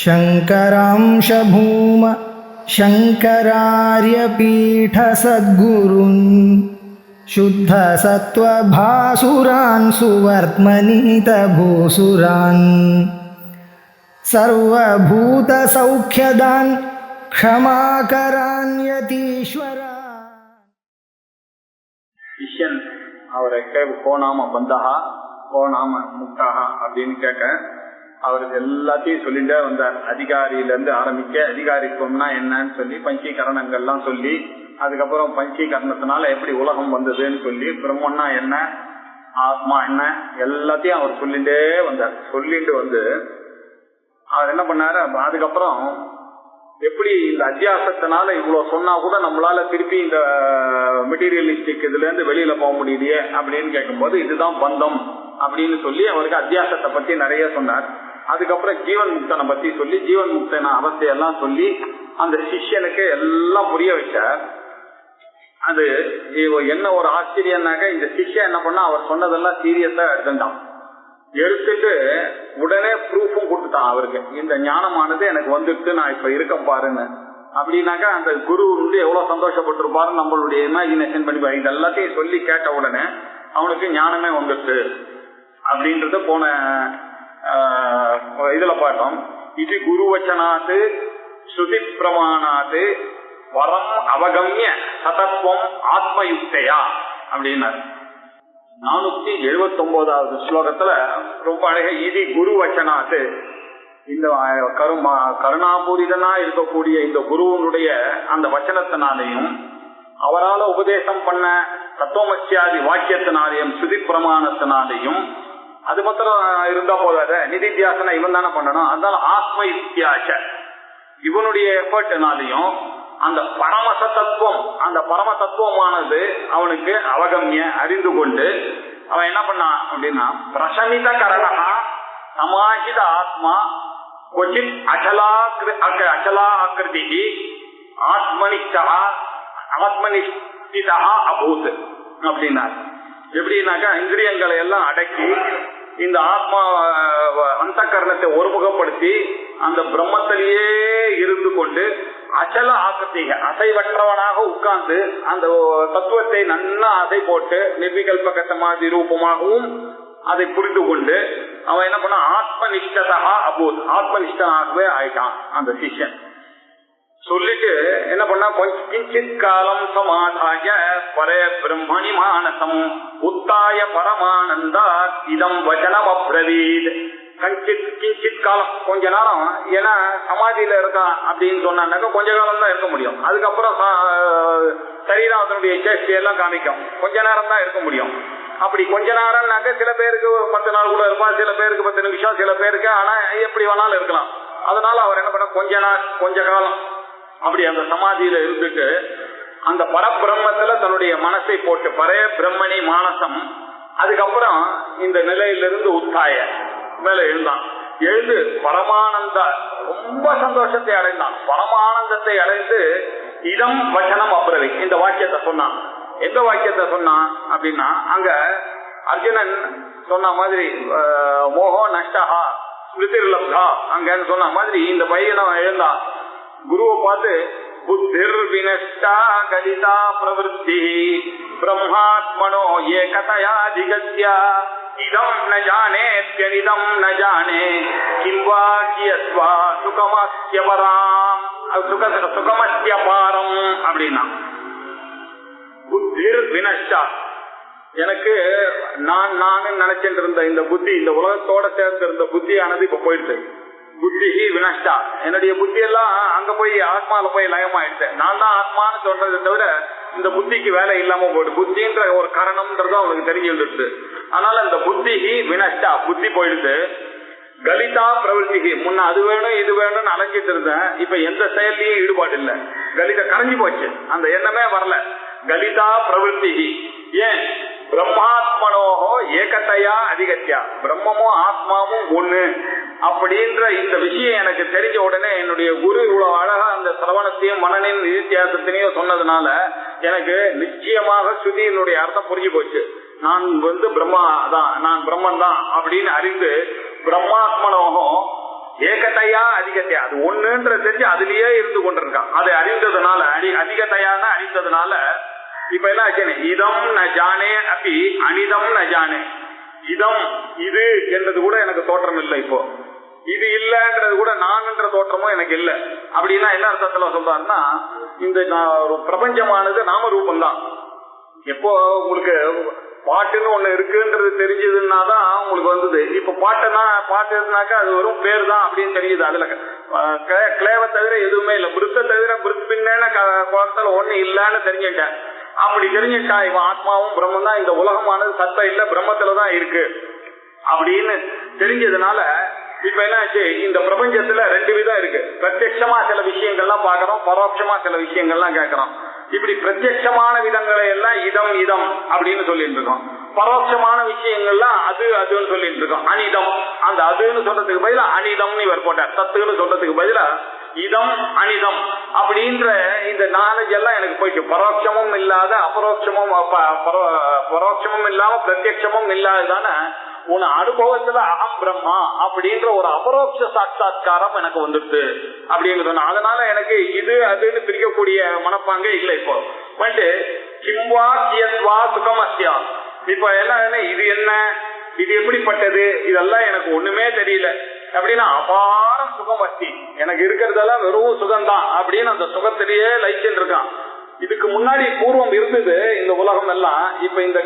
शङ्करांश भूम शङ्करार्यपीठसद्गुरून् शुद्धसत्त्वभासुरान् सुवर्त्मनीतभूसुरान् सर्वभूतसौख्यदान् क्षमाकरान् यतीश्वरान्. சிஷ்யன் அவரை கோணாம பந்தகா கோணாம முக்தாகா அப்படின்னு கேட்க அவர் எல்லாத்தையும் சொல்லிட்டே வந்தார். அதிகாரியிலிருந்து ஆரம்பிக்க அதிகாரித்துவம்னா என்னன்னு சொல்லி பஞ்சீகரணங்கள்லாம் சொல்லி, அதுக்கப்புறம் பஞ்சீகரணத்தினால எப்படி உலகம் வந்ததுன்னு சொல்லி, பிரம்மன்னா என்ன, ஆத்மா என்ன, எல்லாத்தையும் அவர் சொல்லிட்டே வந்தார். சொல்லிட்டு வந்து அவர் என்ன பண்ணாரு, அதுக்கப்புறம் எப்படி இந்த அத்தியாசத்தினால இவ்வளவு சொன்னா கூட நம்மளால திருப்பி இந்த மெட்டீரியலிஸ்டிக் இதுல இருந்து வெளியில போக முடியலையே அப்படின்னு கேட்கும்போது, இதுதான் பந்தம் அப்படின்னு சொல்லி அவருக்கு அத்தியாசத்தை பத்தி நிறைய சொன்னார். அதுக்கப்புறம் ஜீவன் முக்தனை பத்தி சொல்லி ஜீவன் முக்தன அவஸ்தையெல்லாம் சொல்லி அந்த சிஷ்யனுக்கு எல்லாம் புரிய வச்சார். அது என்ன ஒரு ஆச்சரியம்னாக்க, இந்த சிஷ்யன் என்ன பண்ணா அவர் சொன்னதெல்லாம் சீரியஸா எடுத்துட்டான். எடுத்துட்டு உடனே ப்ரூஃபும் கொடுத்துட்டான் அவருக்கு, இந்த ஞானமானது எனக்கு வந்துட்டு நான் இப்ப இருக்க பாருன்னு. அப்படின்னாக்கா அந்த குரு வந்து எவ்வளவு சந்தோஷப்பட்டிருப்பாரு, நம்மளுடைய இமேஜினேஷன் பண்ணி இது எல்லாத்தையும் சொல்லி கேட்ட உடனே அவனுக்கு ஞானமே வந்துட்டு அப்படின்றத போன இதுல பார்த்தோம். இது குரு வச்சனாத்து ஸ்ருதி பிரமாணாத்து வரம் அவகம்ய சதத்துவம் ஆத்மயுக்தையா அப்படின்னாரு. 479வது ஸ்லோகத்துல ரொம்ப அழகா இது குரு வச்சனாத்து, இந்த கருணாபூரிதனா இருக்கக்கூடிய இந்த குருவனுடைய அந்த வச்சனத்தினாலையும் அவரால் உபதேசம் பண்ண தத்துவமசியாதி வாக்கியத்தினாலையும் ஸ்ருதி பிரமாணத்தினாலையும், அது மாத்திரம் இருந்தா போதாத, நிதித்தியாசனா இவன் தானே பண்ணணும். அதனால ஆத்ம இத்தியாச இவனுடைய எஃபர்ட்னாலையும் அந்த பரமச தத்துவம், அந்த பரம தத்துவமானது அவனுக்கு அவகம்ய அறிந்து கொண்டு அவன் என்ன பண்ணான் அப்படின்னா, பிரசமித கரணா சமாஹித ஆத்மா கொச்சித் அச்சலா ஆக்கிருதி ஆத்மனிஷ்டா ஆத்மனிஷ்டிதா அபூத் அப்படின்னார். எப்படின்னாக்கா இந்திரியங்களை எல்லாம் அடக்கி இந்த ஆத்மா அந்த கரணத்தை ஒருமுகப்படுத்தி அந்த பிரம்மத்திலேயே இருந்து கொண்டு அச்சல ஆக்கத்தீக அசைவற்றவனாக உட்கார்ந்து அந்த தத்துவத்தை நல்லா அசை போட்டு நிர்விகல்பக சமாதி ரூபமாகவும் அதை புரிந்து கொண்டு அவன் என்ன பண்ண ஆத்மனிஷ்டதா அபூத், ஆத்மனிஷ்டனாகவே ஆயிட்டான் அந்த சிஷ்யன். சொல்லிட்டு என்ன பண்ணா, கிஞ்சித் காலம் சமாதாய பரே பிரம்மணி மானசம் உத்தாய பரமானந்தா இதம் வச்சனம் அப்ரவீத். கிஞ்சித் காலம் கொஞ்ச நேரம், ஏன்னா சமாதியில இருக்கான் அப்படின்னு சொன்னாக்க கொஞ்ச காலம் தான் இருக்க முடியும். அதுக்கப்புறம் சரீரம் அதனுடைய சேஷ்டியெல்லாம் காமிக்கும், கொஞ்ச நேரம் தான் இருக்க முடியும். அப்படி கொஞ்ச நேரம்னாக்க சில பேருக்கு 10 நாள் கூட இருப்பான், சில பேருக்கு 10 நிமிஷம், சில பேருக்கு ஆனா எப்படி வேணாலும் இருக்கலாம். அதனால அவர் என்ன பண்ண, கொஞ்ச நாள் கொஞ்ச காலம் அப்படி அந்த சமாதியில இருந்துட்டு அந்த பரபிரம்மத்துல தன்னுடைய மனசை போட்டு பரே பிரம்மணி மானசம், அதுக்கப்புறம் இந்த நிலையிலிருந்து உத்தாய மேல எழுந்தான். எழுந்து பரமானந்த ரொம்ப சந்தோஷத்தை அடைந்தான். பரமானந்தத்தை அடைந்து இதம் வச்சனம் அப்ரவி இந்த வாக்கியத்தை சொன்னான். எந்த வாக்கியத்தை சொன்னான் அப்படின்னா, அங்க அர்ஜுனன் சொன்ன மாதிரி மோகோ நஷ்டஹா ஸ்மிருதிர்லப்தா அங்கன்னு சொன்ன மாதிரி இந்த பையனும் எழுந்தான். குருவை பார்த்து புத்திர் வினஷ்டா கலிதா பிரவருத்தி பிரம்மாத்மனோ ஏகதயா திகத்யா இதம் ந ஜானேத்யனிதம் ந ஜானே கிம்வா கியஸ்வா சுகமஸ்ய பராம் சுகமஸ்ய பாரம் அப்படின்னா. புத்திர் வினஷ்டா, எனக்கு நான் நினைச்சிட்டு இருந்த இந்த புத்தி, இந்த உலகத்தோட சேர்ந்து இருந்த புத்தியானது இப்ப போயிடுது. புத்தி வினஷ்டா, என்னுடைய புத்தி எல்லாம் அங்க போய் ஆத்மால போய் லயமாயிடுச்சு. நான் தான் ஆத்மான்னு சொல்றதை தவிர இந்த புத்திக்கு வேலை இல்லாம போயிடுது. புத்தின்ற ஒரு காரணம்ன்றது அவனுக்கு தெரிஞ்சு வந்துடுது. அதனால இந்த புத்தி வினஷ்டா, புத்தி போயிடுது. கலிதா பிரவருத்தி, முன்ன அது வேணும் இது வேணும்னு அலைஞ்சிட்டு இருந்தேன், இப்ப எந்த செயலையும் ஈடுபாடு இல்லை. கலித கரைஞ்சு போச்சு, அந்த எண்ணமே வரல. கலிதா பிரவருத்தி ஏன் பிரம்மாத்மனோகோ ஏகத்தையா அதிகத்தியா, பிரம்மமும் ஆத்மாவும் ஒண்ணு அப்படின்ற இந்த விஷயம் எனக்கு தெரிஞ்ச உடனே என்னுடைய குரு இவ்வளவு அழகா அந்த சிரவணத்தையும் மனனின் வித்தியாசத்தினையும் சொன்னதுனால எனக்கு நிச்சயமாக ஸ்ருதியினுடைய அர்த்தம் புரிஞ்சு போச்சு. நான் பிரம்மா தான், நான் பிரம்மன் தான் அப்படின்னு அறிந்து பிரம்மாத்மனோகம் ஏகத்தையா அதிகத்தையா, அது ஒண்ணுன்ற தெரிஞ்சு அதுலயே இருந்து கொண்டிருக்கான். அதை அறிந்ததுனால அதிகத்தையான அறிந்ததுனால இப்ப என்ன ஆச்சு, இதம் ந ஜானே அப்படி அனிதம் ந ஜானே. இதம் இது என்றது கூட எனக்கு தோற்றம் இல்லை, இப்போ இது இல்லன்றது கூட நான்ன்ற தோற்றமும் எனக்கு இல்லை. அப்படின்னா என்ன அர்த்தத்துல சொல்றாருன்னா, இந்த பிரபஞ்சமானது நாம ரூபம்தான். எப்போ உங்களுக்கு பாட்டுன்னு ஒண்ணு இருக்குன்றது தெரிஞ்சதுன்னாதான் உங்களுக்கு வந்தது. இப்ப பாட்டு இருந்தாக்கா அது வெறும் பேர் தான் அப்படின்னு தெரியுது. அதுல கிளேவை தவிர எதுவுமே இல்லை, பிருத்த தவிர பின்ன குளத்துல ஒண்ணு இல்லன்னு தெரிஞ்சுட்டேன். அப்படி தெரிஞ்சுட்டா இவன் ஆத்மாவும் பிரம்மம் தான், இந்த உலகமானது சத்தம் இல்ல பிரம்மத்துலதான் இருக்கு அப்படின்னு தெரிஞ்சதுனால இப்ப என்ன ஆச்சு, இந்த பிரபஞ்சத்துல ரெண்டு விதம் இருக்கு. பிரத்யட்சமா சில விஷயங்கள்லாம் பாக்குறோம், பரோட்சமா சில விஷயங்கள்லாம் கேட்கிறோம். இப்படி பிரத்யட்சமான விதங்களை எல்லாம் இதம் இதம் அப்படின்னு சொல்லிட்டு இருக்கோம். பரோட்சமான விஷயங்கள்லாம் அது அதுன்னு சொல்லிட்டு இருக்கோம். அனிதம், அந்த அதுன்னு சொல்றதுக்கு பதிலா அனிதம்னு இவர் போட்டார். சத்துன்னு சொல்றதுக்கு பதிலா இதம் அனிதம் அப்படின்ற இந்த நாலேஜ் எல்லாம் எனக்கு போயிட்டு, பரோட்சமும் இல்லாத அபரோட்சமும் பரோட்சமும் இல்லாம பிரத்யட்சமும் இல்லாததான உன் அனுபவத்துல அகம் பிரம்மா அப்படின்ற ஒரு அபரோக்ஷ சாட்சா்காரம் எனக்கு வந்துடுது அப்படின்னு சொன்ன. அதனால எனக்கு இது அதுன்னு பிரிக்கக்கூடிய மனப்பாங்க இல்லை. இப்போ வந்துட்டு கிம்வா கியத்வா சுகமஸ்யா, இப்ப என்ன இது என்ன இது எப்படிப்பட்டது இதெல்லாம் எனக்கு ஒண்ணுமே தெரியல அப்படின்னா அபாரம் சுகமஸ்தி, எனக்கு இருக்கிறதெல்லாம் வெறும் சுகம்தான் அப்படின்னு அந்த சுகத்திலேயே லைச்சல் இருக்கான். இதுக்கு முன்னாடி பூர்வம் இருந்தது இந்த உலகம் எல்லாம். இப்ப இந்த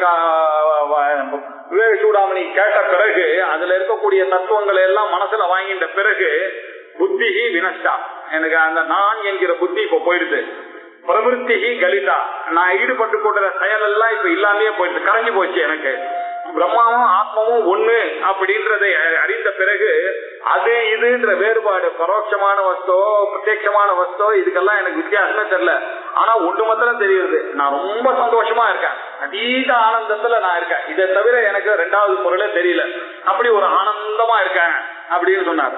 விவேக சூடாமணி கேட்ட பிறகு அதுல இருக்கக்கூடிய தத்துவங்களை எல்லாம் மனசுல வாங்கிட்ட பிறகு புத்தி வினஷ்டா, எனக்கு அந்த நான் என்கிற புத்தி இப்ப போயிடுது. பிரவருத்தி கலிதா, நான் ஈடுபட்டு கொண்ட செயல் எல்லாம் இப்ப இல்லாமே போயிடுது, கரைஞ்சு போச்சு. எனக்கு பிரம்மாவும் ஆத்மாவும் ஒண்ணு அப்படின்றதை அறிந்த பிறகு அது இதுன்ற வேறுபாடு, பரோட்சமான வஸ்தோ பிரத்யட்சமான வஸ்தோ இதுக்கெல்லாம் எனக்கு வித்தியாசமே தெரியல. ஆனா ஒன்று மாத்திரம் தெரியுது, நான் ரொம்ப சந்தோஷமா இருக்கேன், அதீத ஆனந்தத்துல நான் இருக்கேன். இதை தவிர எனக்கு ரெண்டாவது பொருளே தெரியல, அப்படி ஒரு ஆனந்தமா இருக்கேன் அப்படின்னு சொன்னார்.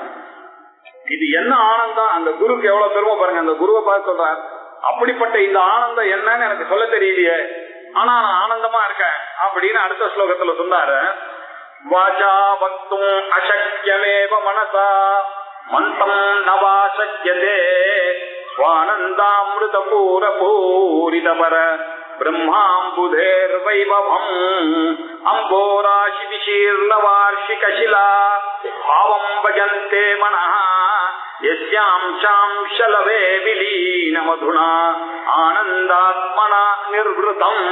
இது என்ன ஆனந்தம், அந்த குருக்கு எவ்வளவு பெருமை பாருங்க. அந்த குருவை பார்த்து சொல்றார், அப்படிப்பட்ட இந்த ஆனந்தம் என்னன்னு எனக்கு சொல்ல தெரியலையே, ஆனா நான் ஆனந்தமா இருக்கேன் அப்படின்னு அடுத்த ஸ்லோகத்துல சொன்னாரு. வாசா வக்தும் அசக்யமேவ மனசா மந்தம் நவாசக்யதே ஸ்வானந்தாமிருத பூர பூரிதபர பிரம்மாம்புதேர் வைபவம் அம்போராசி விசீர்ண வார்ஷிகசிலா பாவம் பஜந்தே மனஹ யஸ்யாம்சாம்சலவே விலீன மதுனா ஆனந்தாத்மனா நிர்விருதம்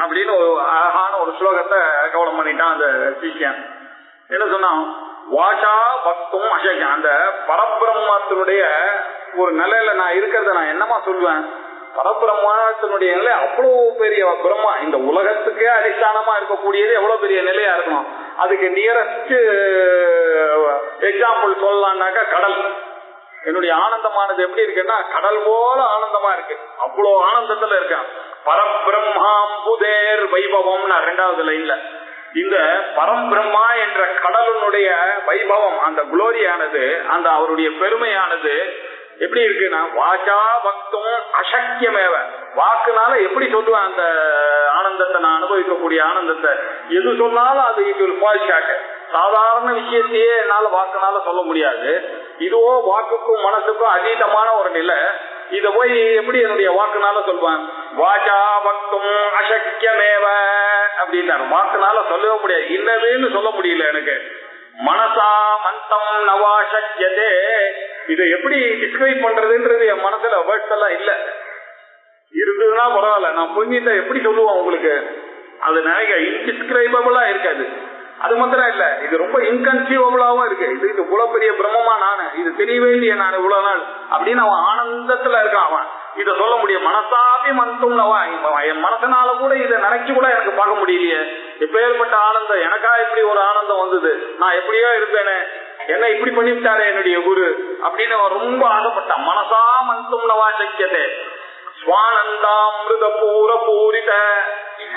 அப்படின்னு ஒரு அழகான ஒரு ஸ்லோகத்தை கவனம் பண்ணிட்டான் அந்த சிஷ்யன். என்ன சொன்னான், வாசா பக்தும் அசக்யம், அந்த பரபிரம்மத்தினுடைய ஒரு நிலையில நான் இருக்கிறத நான் என்னமா சொல்லுவேன். பரபிரம்மத்தினுடைய நிலை அவ்வளவு பெரிய பிரம்மா, இந்த உலகத்துக்கே அதிஷ்டானமா இருக்கக்கூடியது எவ்வளவு பெரிய நிலையா இருக்கணும். அதுக்கு நியரஸ்ட் எக்ஸாம்பிள் சொல்லலாம்னாக்கா கடல். என்னுடைய ஆனந்தமானது எப்படி இருக்குன்னா கடல் போல ஆனந்தமா இருக்கு, அவ்வளவு ஆனந்தத்துல இருக்கேன். பரபிரம்மாம்புதேர் வைபவம்னா ரெண்டாவது லைன்ல இந்த பரம்பிரம்மா என்ற கடலுடைய வைபவம், அந்த குளோரியானது, அந்த அவருடைய பெருமையானது எப்படி இருக்குன்னா வாசா பக்தும் அசக்கியமேவ, வாக்குனால எப்படி சொல்லுவேன் அந்த ஆனந்தத்தை, நான் அனுபவிக்கக்கூடிய ஆனந்தத்தை எது சொன்னாலும் அது இட் வில் ஃபால் ஷார்ட். சாதாரண விஷயத்தையே என்னால வாக்குனால சொல்ல முடியாது. இதுவோ வாக்குக்கும் மனசுக்கும் அதீதமான ஒரு நிலை. இத போய் எப்படி என்னுடைய வாக்குனால சொல்வேன். வாசா பக்தும் அசக்கியமேவ அப்படின்றாரு, வாக்குனால சொல்லவே முடியாது, இன்னதுன்னு சொல்ல முடியல எனக்கு. மனசா மந்தம் நவாசக்யதே, இதை எப்படி டிஸ்கிரைப் பண்றதுன்றது என் மனசுல வேர்ட்ஸ் எல்லாம் இல்ல. இருந்ததுன்னா பரவாயில்ல, நான் புரிஞ்சுட்டா எப்படி சொல்லுவேன் உங்களுக்கு. அது நினைக்க இன்டிஸ்கிரைபபிளா இருக்காது. அது மாத்திரம் இல்ல, இது ரொம்ப இன்கன்சீவபிளாவும் இருக்கு. இது இவ்வளவு பெரிய பிரம்மமா நானு, இது தெரியவே இல்லையே நான் இவ்வளவு நாள் அப்படின்னு அவன் ஆனந்தத்துல இருக்கான். அவன் இத சொல்ல முடியும். மனசாபி மந்தும்னவா, என் மனசனால கூட இதை நினைச்சு கூட எனக்கு பார்க்க முடியலையே. எப்பேற்பட்ட ஆனந்தம், எனக்கா இப்படி ஒரு ஆனந்தம் வந்தது, நான் எப்படியோ இருப்பேனே, என்ன இப்படி பண்ணிவிட்டாரு என்னுடைய குரு அப்படின்னு அவன் ரொம்ப ஆசைப்பட்டான். மனசா மந்தும்னவா சக்கியதே ஸ்வானந்தாமிருத பூர பூரித,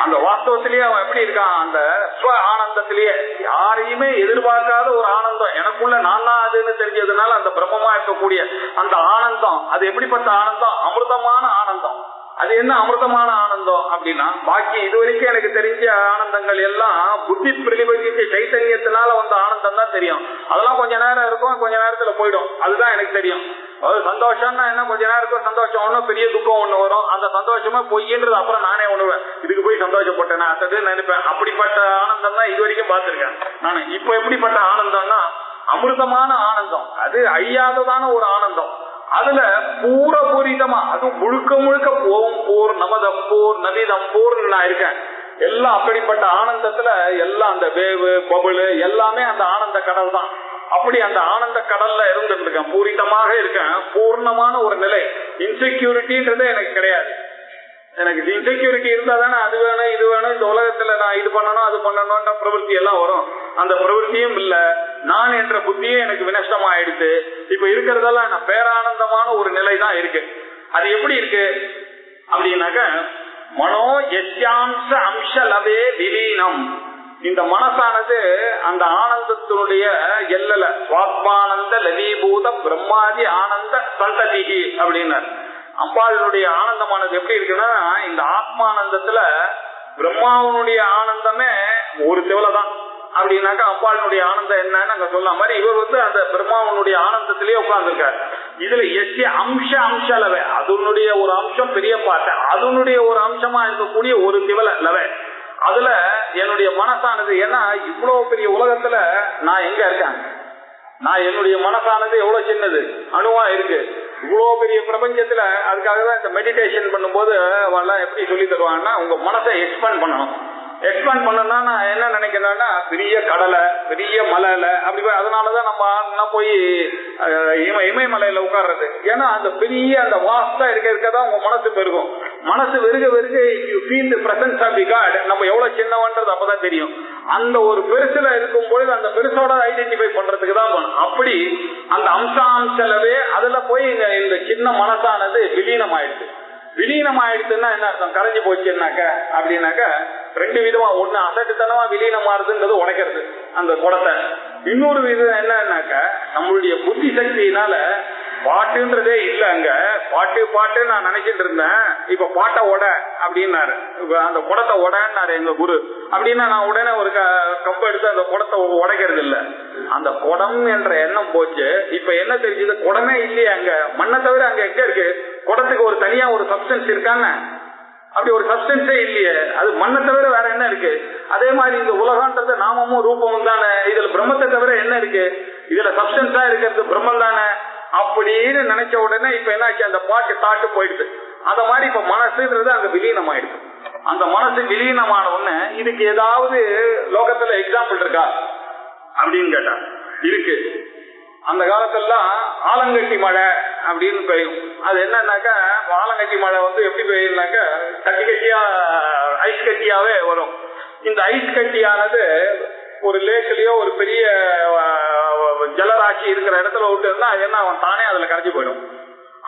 அந்த வாஸ்தவத்திலேயே அவன் எப்படி இருக்கான், அந்த ஸ்வ ஆனந்தத்திலேயே யாரையுமே எதிர்பார்க்காத ஒரு ஆனந்தம் எனக்குள்ள நான் தான் அதுன்னு தெரிஞ்சதுனால அந்த பிரம்மமா இருக்கக்கூடிய அந்த ஆனந்தம், அது எப்படிப்பட்ட ஆனந்தம், அமிர்தமான ஆனந்தம். அது என்ன அமிர்தமான ஆனந்தம் அப்படின்னா, பாக்கி இதுவரைக்கும் எனக்கு தெரிஞ்ச ஆனந்தங்கள் எல்லாம் புத்தி பிரதிபலிக்க சைத்தன்யத்தினால வந்த ஆனந்தம் தான் தெரியும். அதெல்லாம் கொஞ்ச நேரம் இருக்கும், கொஞ்ச நேரத்துல போயிடும். அதுதான் எனக்கு தெரியும். அதாவது சந்தோஷம்னா என்ன, கொஞ்ச நேரம் இருக்கும் சந்தோஷம் ஒண்ணு, பெரிய துக்கம் ஒண்ணு வரும். அந்த சந்தோஷமா பொய்ன்றது அப்புறம் நானே உணர்வேன், இதுக்கு போய் சந்தோஷப்பட்டேன் அது நினைப்பேன். அப்படிப்பட்ட ஆனந்தம் தான் இது வரைக்கும் பார்த்திருக்கேன் நானு. இப்ப எப்படிப்பட்ட ஆனந்தம்னா அமிர்தமான ஆனந்தம், அது அழியாததான ஒரு ஆனந்தம். அதுல பூரபூரிதமா, அது முழுக்க முழுக்க போம் போர் நமத போர் நதிதம் போர் நான் இருக்கேன். எல்லாம் அப்படிப்பட்ட ஆனந்தத்துல எல்லாம் அந்த வேவு பபுளு எல்லாமே அந்த ஆனந்த கடல் தான். அப்படி அந்த ஆனந்த கடல்ல இருந்துட்டு இருக்கேன், பூரிதமாக இருக்கேன். பூர்ணமான ஒரு நிலை. இன்செக்யூரிட்டின்றதே எனக்கு கிடையாது. எனக்கு இன்செக்யூரிட்டி இருந்தா தானே அது வேணும் இது வேணும், இந்த உலகத்துல நான் இது பண்ணணும் அது பண்ணணும்ன்ற பிரவருத்தி எல்லாம் வரும். அந்த பிரவருத்தியும் இல்ல, நான் என்ற புத்தியும் எனக்கு வினஷ்டமா ஆயிடுச்சு. இப்ப இருக்கிறதெல்லாம் நான் பேரானந்தமான ஒரு நிலை தான் இருக்கு. அது எப்படி இருக்கு அப்படின்னாக்க, மனோ யஸ்யாம்ச அம்சலவே விலீனம். இந்த மனசானது அந்த ஆனந்தத்தினுடைய எல்லல சுவாத்மானந்த லவீபூத பிரம்மாதி ஆனந்த சந்ததிகி அப்படின்னார். அம்பாளுடைய ஆனந்தமானது எப்படி இருக்குன்னா, இந்த ஆத்மானந்தத்துல பிரம்மாவனுடைய ஆனந்தமே ஒரு திவலைதான் அப்படின்னாக்கா, அம்பாளுடைய ஆனந்தம் என்னன்னு அங்க சொல்ல மாதிரி இவர் அந்த பிரம்மாவனுடைய ஆனந்தத்திலேயே உட்கார்ந்துருக்காரு. இதுல எஸ்ய அம்ச அம்சலவே, அதனுடைய ஒரு அம்சம் பெரிய பாட்டு, அதனுடைய ஒரு அம்சமா இருக்கக்கூடிய ஒரு திவலை லவே. அதுல என்னுடைய மனசானது, ஏன்னா இவ்வளவு பெரிய உலகத்துல நான் எங்க இருக்கேன், நான் என்னுடைய மனசானது எவ்வளவு சின்னது அணுவா இருக்கு இவ்வளவு பெரிய பிரபஞ்சத்துல. அதுக்காக தான் இந்த மெடிடேஷன் பண்ணும்போது அவெல்லாம் எப்படி சொல்லி தருவாங்கன்னா, உங்க மனசை எக்ஸ்பேண்ட் பண்ணணும். எக்ஸ்பேண்ட் பண்ணணும்னா நான் என்ன நினைக்கிறேன்னா, பெரிய கடலை பெரிய மலையில அப்படி போய், அதனாலதான் நம்ம போய் இமயமலையில உட்கார்றது. ஏன்னா அந்த பெரிய அந்த வாஸ்தா இருக்கதான் உங்க மனசு பெருகும். மனசு வெறுக வெறுக you feel the presence of the God. நம்ம எவ்வளவு சின்னவன்றது அப்பதான் தெரியும். அந்த ஒரு பெருசுல இருக்கும் பொழுது அந்த பெருசோட ஐடென்டிஃபை பண்றதுக்கு தான் போகணும். அப்படி அந்த அம்சாம்சலவே அதுல போய் இந்த சின்ன மனசானது விலீனம் ஆயிடுச்சு. விலீனம் ஆயிடுச்சுன்னா என்ன அர்த்தம், கரைஞ்சி போச்சுன்னாக்க அப்படின்னாக்க ரெண்டு விதமா, ஒண்ணு அசட்டுத்தனமா விலீனம் ஆறுதுன்றது உடைக்கிறது அந்த குடத்தை. இன்னொரு விதம் என்னன்னாக்க, நம்மளுடைய புத்தி சக்தியினால பாட்டுன்றதே இல்ல. அங்க பாட்டு பாட்டு நான் நினைச்சிட்டு இருந்தேன், இப்ப பாட்டை உட அப்படின்னாரு, அந்த குடத்தை உடன்னாரு எங்க குரு. அப்படின்னா நான் உடனே ஒரு கப் எடுத்து அந்த குடத்தை உடைக்கிறது இல்ல, அந்த குடம் என்ற எண்ணம் போச்சு. இப்ப என்ன தெரிஞ்சது, குடமே இல்லையே அங்க, மண்ணை தவிர அங்க எங்க இருக்கு, குடத்துக்கு ஒரு தனியா ஒரு சப்ஸ்டன்ஸ் இருக்கான்னு, அப்படி ஒரு சப்ஸ்டன்ஸே இல்லையே, அது மண்ணை தவிர வேற என்ன இருக்கு. அதே மாதிரி இந்த உலகன்றது நாமமும் ரூபமும் தானே, இதுல பிரம்மத்தை தவிர என்ன இருக்கு, இதுல சப்ஸ்டன்ஸா இருக்கிறது பிரம்மம் தானே அப்படின்னு நினைச்ச உடனே இப்ப என்னாச்சு, அந்த பாட்டு தாட்டு போயிடுது. அத மாதிரி இப்ப மனசுன்றது அங்க விலீனம் ஆயிடுது. அந்த மனசு விலீனமான உடனே இதுக்கு ஏதாவது லோகத்துல எக்ஸாம்பிள் இருக்கா அப்படின்னு கேட்டா இருக்கு. அந்த காலத்துலாம் ஆலங்கட்டி மழை அப்படின்னு பெய்யும். அது என்னன்னாக்கா, ஆலங்கட்டி மழை எப்படி பெய்யும்னாக்கா, கட்டி கட்டியா ஐஸ் கட்டியாவே வரும். இந்த ஐஸ் கட்டியானது ஒரு லேக்லயோ ஒரு பெரிய ஜலராசி இருக்கிற இடத்துல விட்டுன்னா என்ன, அவன் தானே அதுல கரைஞ்சி போயிடும்.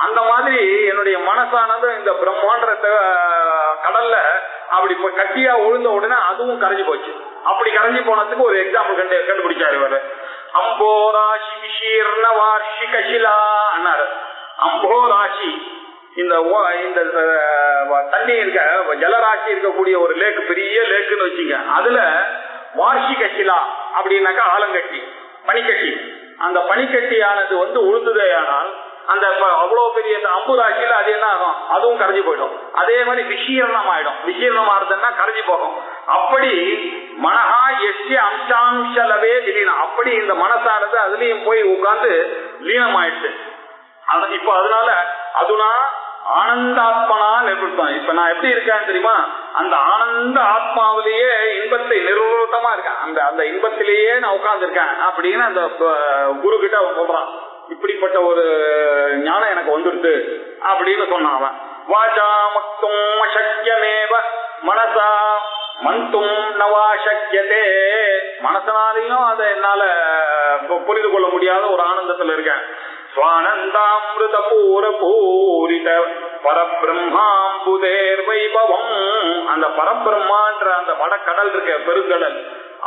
அந்த மாதிரி என்னுடைய மனசானது இந்த பிரம்மாண்ட கடல்ல அப்படி கட்டியா விழுந்த உடனே அதுவும் கரைஞ்சி போச்சு. அப்படி கரைஞ்சி போனதுக்கு ஒரு எக்ஸாம்பிள் கண்டுபிடிச்சாரு இவரு. அம்போராசி விசீர்ண வார்ஷிக சிலா அண்ணாரு. அம்போராசி இந்த தண்ணி இருக்க ஜலராசி இருக்கக்கூடிய ஒரு லேக், பெரிய லேக்குன்னு வச்சுங்க. அதுல வார்ஷிக சிலா அப்படின்னாக்கா ஆலங்கட்டி பனிக்கட்டி. அந்த பனிக்கட்டியானது உழுந்ததே ஆனால் அந்த அவ்வளவு பெரிய அம்பு ராசியில அது என்ன ஆகும், அதுவும் கரைஞ்சி போயிடும். அதே மாதிரி விசீரணம் ஆயிடும். விசீரணம் ஆறுதுன்னா கரைஞ்சி போகும். அப்படி மனஹா எஸ்ய அம்சாம்சலவே லீனம். அப்படி இந்த மனசானது அதுலயும் போய் உட்கார்ந்து லீனம் ஆயிடுச்சு. இப்ப அதனால அதுனா ஆனந்தாத்மனா நிர்வகித்தான். இப்ப நான் எப்படி இருக்கேன் தெரியுமா, அந்த ஆனந்த ஆத்மாவிலேயே இன்பத்தை நிர்வகித்தமா இருக்கேன். அந்த இன்பத்திலேயே நான் உட்கார்ந்து இருக்கேன் அப்படின்னு அந்த குரு கிட்ட அவன் சொல்றான். இப்படிப்பட்ட ஒரு ஞானம் எனக்கு வந்துருது அப்படின்னு சொன்னான் அவன். வாஜா மக்தும் அசக்கியமேவ மனசா மந்தும் நவா சக்கியதே. மனசனாலையும் அதை என்னால புரிந்து கொள்ள முடியாத ஒரு ஆனந்தத்துல இருக்கேன். ஸ்வானந்தாமிருத பூர பூரித பரபிரம்மாம்புதேர் வைபவம். அந்த பரபிரம்மான்ற அந்த வடக்கடல் இருக்க பெருங்கடல்,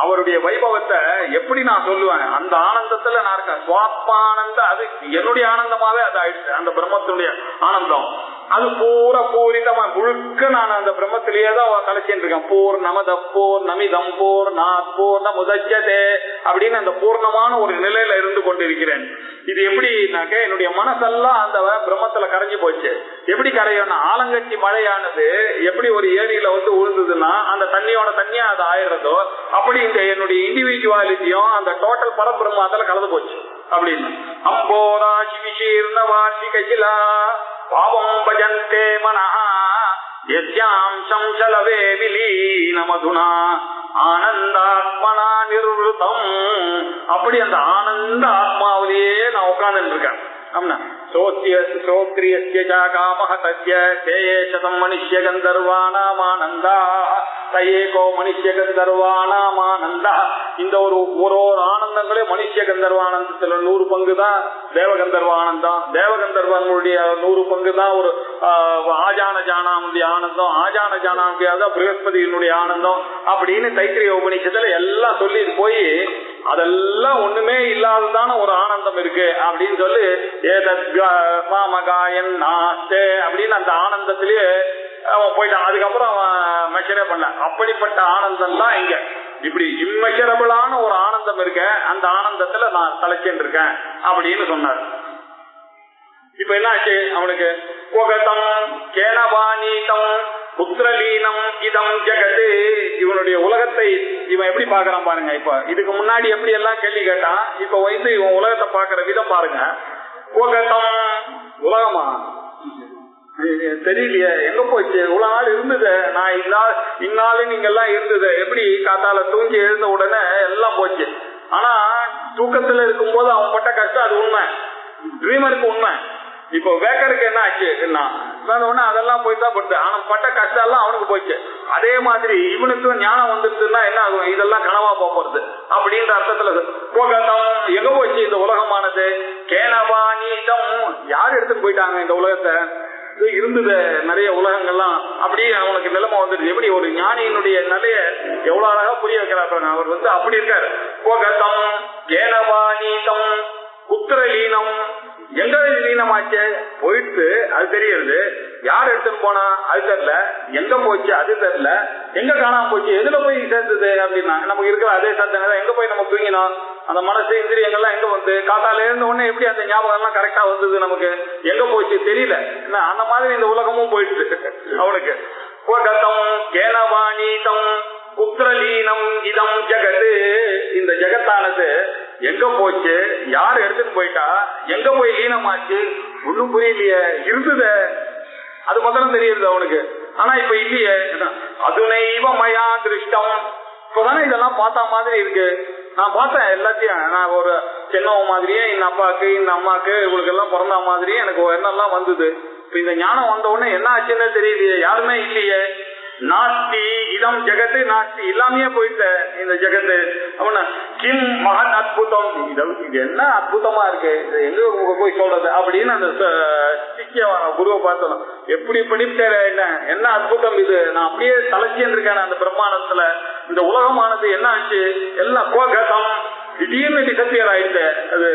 அவருடைய வைபவத்தை எப்படி நான் சொல்லுவேன்? அந்த ஆனந்தத்துல நான் இருக்கேன். சுவாத்மானந்த, அது என்னுடைய ஆனந்தமாவே அது ஆயிடுச்சு. அந்த பிரம்மத்துடைய ஆனந்தம் அது பூரா பூரிதமா முழுக்க நான் அந்த பிரம்மத்திலேயே தான் கலைச்சிட்டு இருக்கேன். பூர்ணமத பூர்ணமிதம் பூர்ணாத் பூர்ணமுதச்யதே அப்படின்னு அந்த பூர்ணமான ஒரு நிலையில இருந்து கொண்டிருக்கிறேன். இது எப்படின்னாக்க என்னுடைய மனசெல்லாம் அந்த பிரம்மத்துல கரைஞ்சு போச்சு. எப்படி கரையோன்னா, ஆலங்கட்டி மழையானது எப்படி ஒரு ஏரியில வந்து விழுந்ததுன்னா அந்த தண்ணியோட தண்ணியா அது ஆயிடுறதோ, அப்படி இந்த என்னுடைய இண்டிவிஜுவாலிட்டியும் அந்த டோட்டல் பரபிரம்மத்துல கலந்து போச்சு அப்படின்னு. அம்போராசி விசீர்ண வார்ஷிகசிலா பாவம் பஜந்தே மனஹ யஸ்யாம் சம்சலவே விலீனமதுனா ஆனந்தாத்மனா நிர்வృతం. அப்படி அந்த ஆனந்த ஆத்மாவிலேயே நான் உட்கார்ந்துட்டு இருக்கேன். அப்படின்னா சோத்ரியஸ்ய காமஹ தஸ்ய தேயேஷதம் மனுஷ்ய கந்தர்வானாமானந்தா தயேகோ மனுஷ்ய கந்தர்வானாமானந்தா. இந்த ஒரு ஆனந்தங்களே மனுஷ்ய கந்தர்வானந்தத்துல 100 பங்கு தான் தேவகந்தர்வானந்தம். தேவகந்தர்வங்களுடைய 100 பங்கு தான் ஒரு ஆஜான ஜானாவுடைய ஆனந்தம். ஆஜான ஜானாவுடைய பிரகஸ்பதியினுடைய ஆனந்தம் அப்படின்னு தைத்திரிய உபநிஷத்துல எல்லாம் சொல்லிட்டு போய் அதெல்லாம் ஒண்ணுமே இல்லாததான ஒரு ஆனந்தம் இருக்கு அப்படின்னு சொல்லி மாமகாயன் நாஸ்தே அப்படின்னு அந்த ஆனந்தத்திலேயே அவன் போயிட்டான். அதுக்கப்புறம் அவன் மெஷரே பண்ண. அப்படிப்பட்ட ஆனந்தம் தான் இங்க. இப்படி இம்மெஷரபிளான ஒரு ஆனந்தம் இருக்க, அந்த ஆனந்தத்துல நான் தலைச்சுட்டு இருக்கேன் அப்படின்னு சொன்னார். இப்ப என்ன ஆச்சு அவனுக்கு? கோகதம் கேனவானீதம் புத்திரலீனம் இதம் ஜெகது. இவனுடைய உலகத்தை இவன் எப்படி பாக்குறான் பாருங்க. இப்ப இதுக்கு முன்னாடி எப்படி எல்லாம் கேள்வி கேட்டான், இப்ப வந்து இவன் உலகத்தை பாக்குற விதம் பாருங்க. கோகதம் உலகமா தெரியலையே, எங்க போச்சு? இவ்வளவு நாள் இருந்தது, நான் இந்நாள் நீங்க எல்லாம் இருந்தது. எப்படி காத்தால தூங்கி எழுந்த உடனே எல்லாம் போச்சு. ஆனா தூக்கத்துல இருக்கும் போது அவன் பட்ட கஷ்டம் அது உண்மை, ட்ரீமருக்கு உண்மை. இப்போ வேக்கருக்கு என்ன ஆச்சு? அதெல்லாம் போய் தான் படுத்து. ஆனா பட்ட கஷ்டம் எல்லாம் அவனுக்கு போச்சு. அதே மாதிரி இவனுக்கு ஞானம் வந்துருச்சுன்னா என்ன ஆகும்? இதெல்லாம் கனவா போறது அப்படின்ற அர்த்தத்துல போகட்டும். எங்க போச்சு இந்த உலகமானது? கேனவானீதம், யார் எடுத்துட்டு போயிட்டாங்க இந்த உலகத்தை? இருந்தது நிறைய உலகங்கள்லாம் அப்படி அவனுக்கு நிலைமை வந்துடுது. எப்படி ஒரு ஞானியினுடைய நிலைய எவ்வளவு அழகா புரிய வைக்கிறார் அவர். வந்து அப்படி இருக்காரு. போகட்டும் கேனவானீதம் புத்திரலீனம், எங்க லீனமாச்சு போயிட்டு அது தெரியறது. யார் எடுத்துன்னு போனா அது தெரியல, எங்க போச்சு அது தெரியல, எங்க காணாம போச்சு, எதுல போய் சேர்ந்தது அப்படின்னா நமக்கு இருக்கிற அதே சத்தம் எங்க போய் நம்ம தூங்கினோம், அந்த மனசு இந்திரியங்கள்லாம் எங்க வந்து காத்தால இருந்த உடனே எப்படி அந்த ஞாபகம் எல்லாம் கரெக்டா வந்தது நமக்கு, எங்க போச்சு தெரியல. அந்த மாதிரி இந்த உலகமும் போயிட்டு அவனுக்கு. கேனவானீதம் புத்திரலீனம் இதம் ஜெகது. இந்த ஜெகத்தானது எங்க போச்சு, யார் எடுத்துட்டு போயிட்டா, எங்க போய் லீனமாச்சு, ஒண்ணும் புரியலையே. இருந்தது அது முதல்ல தெரியுது அவனுக்கு, ஆனா இப்ப இல்லையே. அதுனைவ மயா திருஷ்டம். இப்பதானே இதெல்லாம் பார்த்தா மாதிரி இருக்கு. நான் பார்த்தேன் எல்லாத்தையும். நான் ஒரு சின்ன மாதிரியே இந்த அப்பாக்கு இந்த அம்மாக்கு இவங்களுக்கு எல்லாம் பிறந்த மாதிரியே எனக்கு எண்ணெல்லாம் வந்தது. இப்ப இந்த ஞானம் வந்த உடனே என்ன ஆச்சுன்னு தெரியலையே, யாருமே இல்லையே. நாஸ்தி இதம் ஜெகத்து நாஸ்தி, இல்லாமையே போயிட்ட இந்த ஜெகத்து. அவன கிம் மகன் அற்புதம், இது என்ன அற்புதமா இருக்கு, எங்க போய் சொல்றது அப்படின்னு அந்த குருவை பார்த்தோம். எப்படி படிப்பேற என்ன அற்புதம் இது, நான் அப்படியே தலைச்சின்னு இருக்கேன் அந்த பிரம்மாண்டத்துல. இந்த உலகமானது என்ன ஆச்சு, எல்லாம் கோகதம் திடீர்னு டிசப்பியர் ஆயிடுச்சு. அது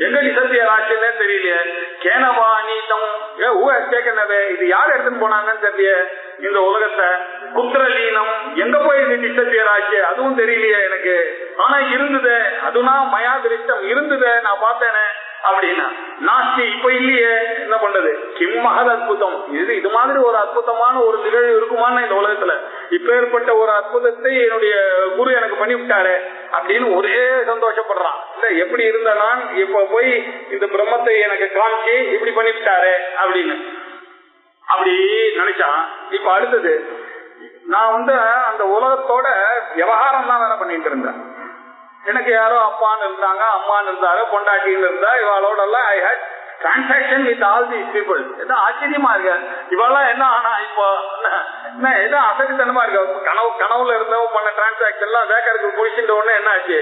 எங்க டிசப்பியர் ஆச்சுன்னே தெரியலையே. கேனவானீதம், இது யார் எடுத்துன்னு போனாங்கன்னு தெரியல இந்த உலகத்தை. புத்திரலீனம், எங்க போய் இது டிசப்பியர் ஆச்சு அதுவும் தெரியலையே எனக்கு. ஆனா இருந்தது, அதுனா மயா திருஷ்டம், இருந்தது நான் பார்த்தேனே அப்படின்னா. நாஸ்தி இப்ப இல்லையே, என்ன பண்றது? கிம் மகத் அற்புதம், இது மாதிரி ஒரு அற்புதமான ஒரு நிகழ்வு இருக்குமான்னு இந்த உலகத்துல. இப்ப ஏற்பட்ட ஒரு அற்புதத்தை என்னுடைய குரு எனக்கு பண்ணி விட்டாரு அப்படின்னு ஒரே சந்தோஷப்படுறான். இல்ல எப்படி இருந்த நான் இப்ப போய் இந்த பிரம்மத்தை எனக்கு காமிச்சு இப்படி பண்ணி விட்டாரு அப்படின்னு அப்படி நினைச்சான். இப்ப அடுத்தது, நான் வந்து அந்த உலகத்தோட விவகாரம் தான் வேலை பண்ணிட்டு இருந்தேன். எனக்கு யாரோ அப்பான்னு இருந்தாங்க, அம்மான்னு இருந்தாரு, பொண்டாட்டின்னு இருந்தா, இவாளோட எல்லாம் I hate transaction with all these people. என்ன ஆச்சரியமா இருக்கு, இவெல்லாம் என்ன ஆனா இப்போ என்ன ஏதோ அசடித்தனமா இருக்கு. கனவுல இருந்தவங்க பண்ண டிரான்சாக்சன் எல்லாம் வேக்கருக்கு குடிச்சுட்ட உடனே என்ன ஆச்சு,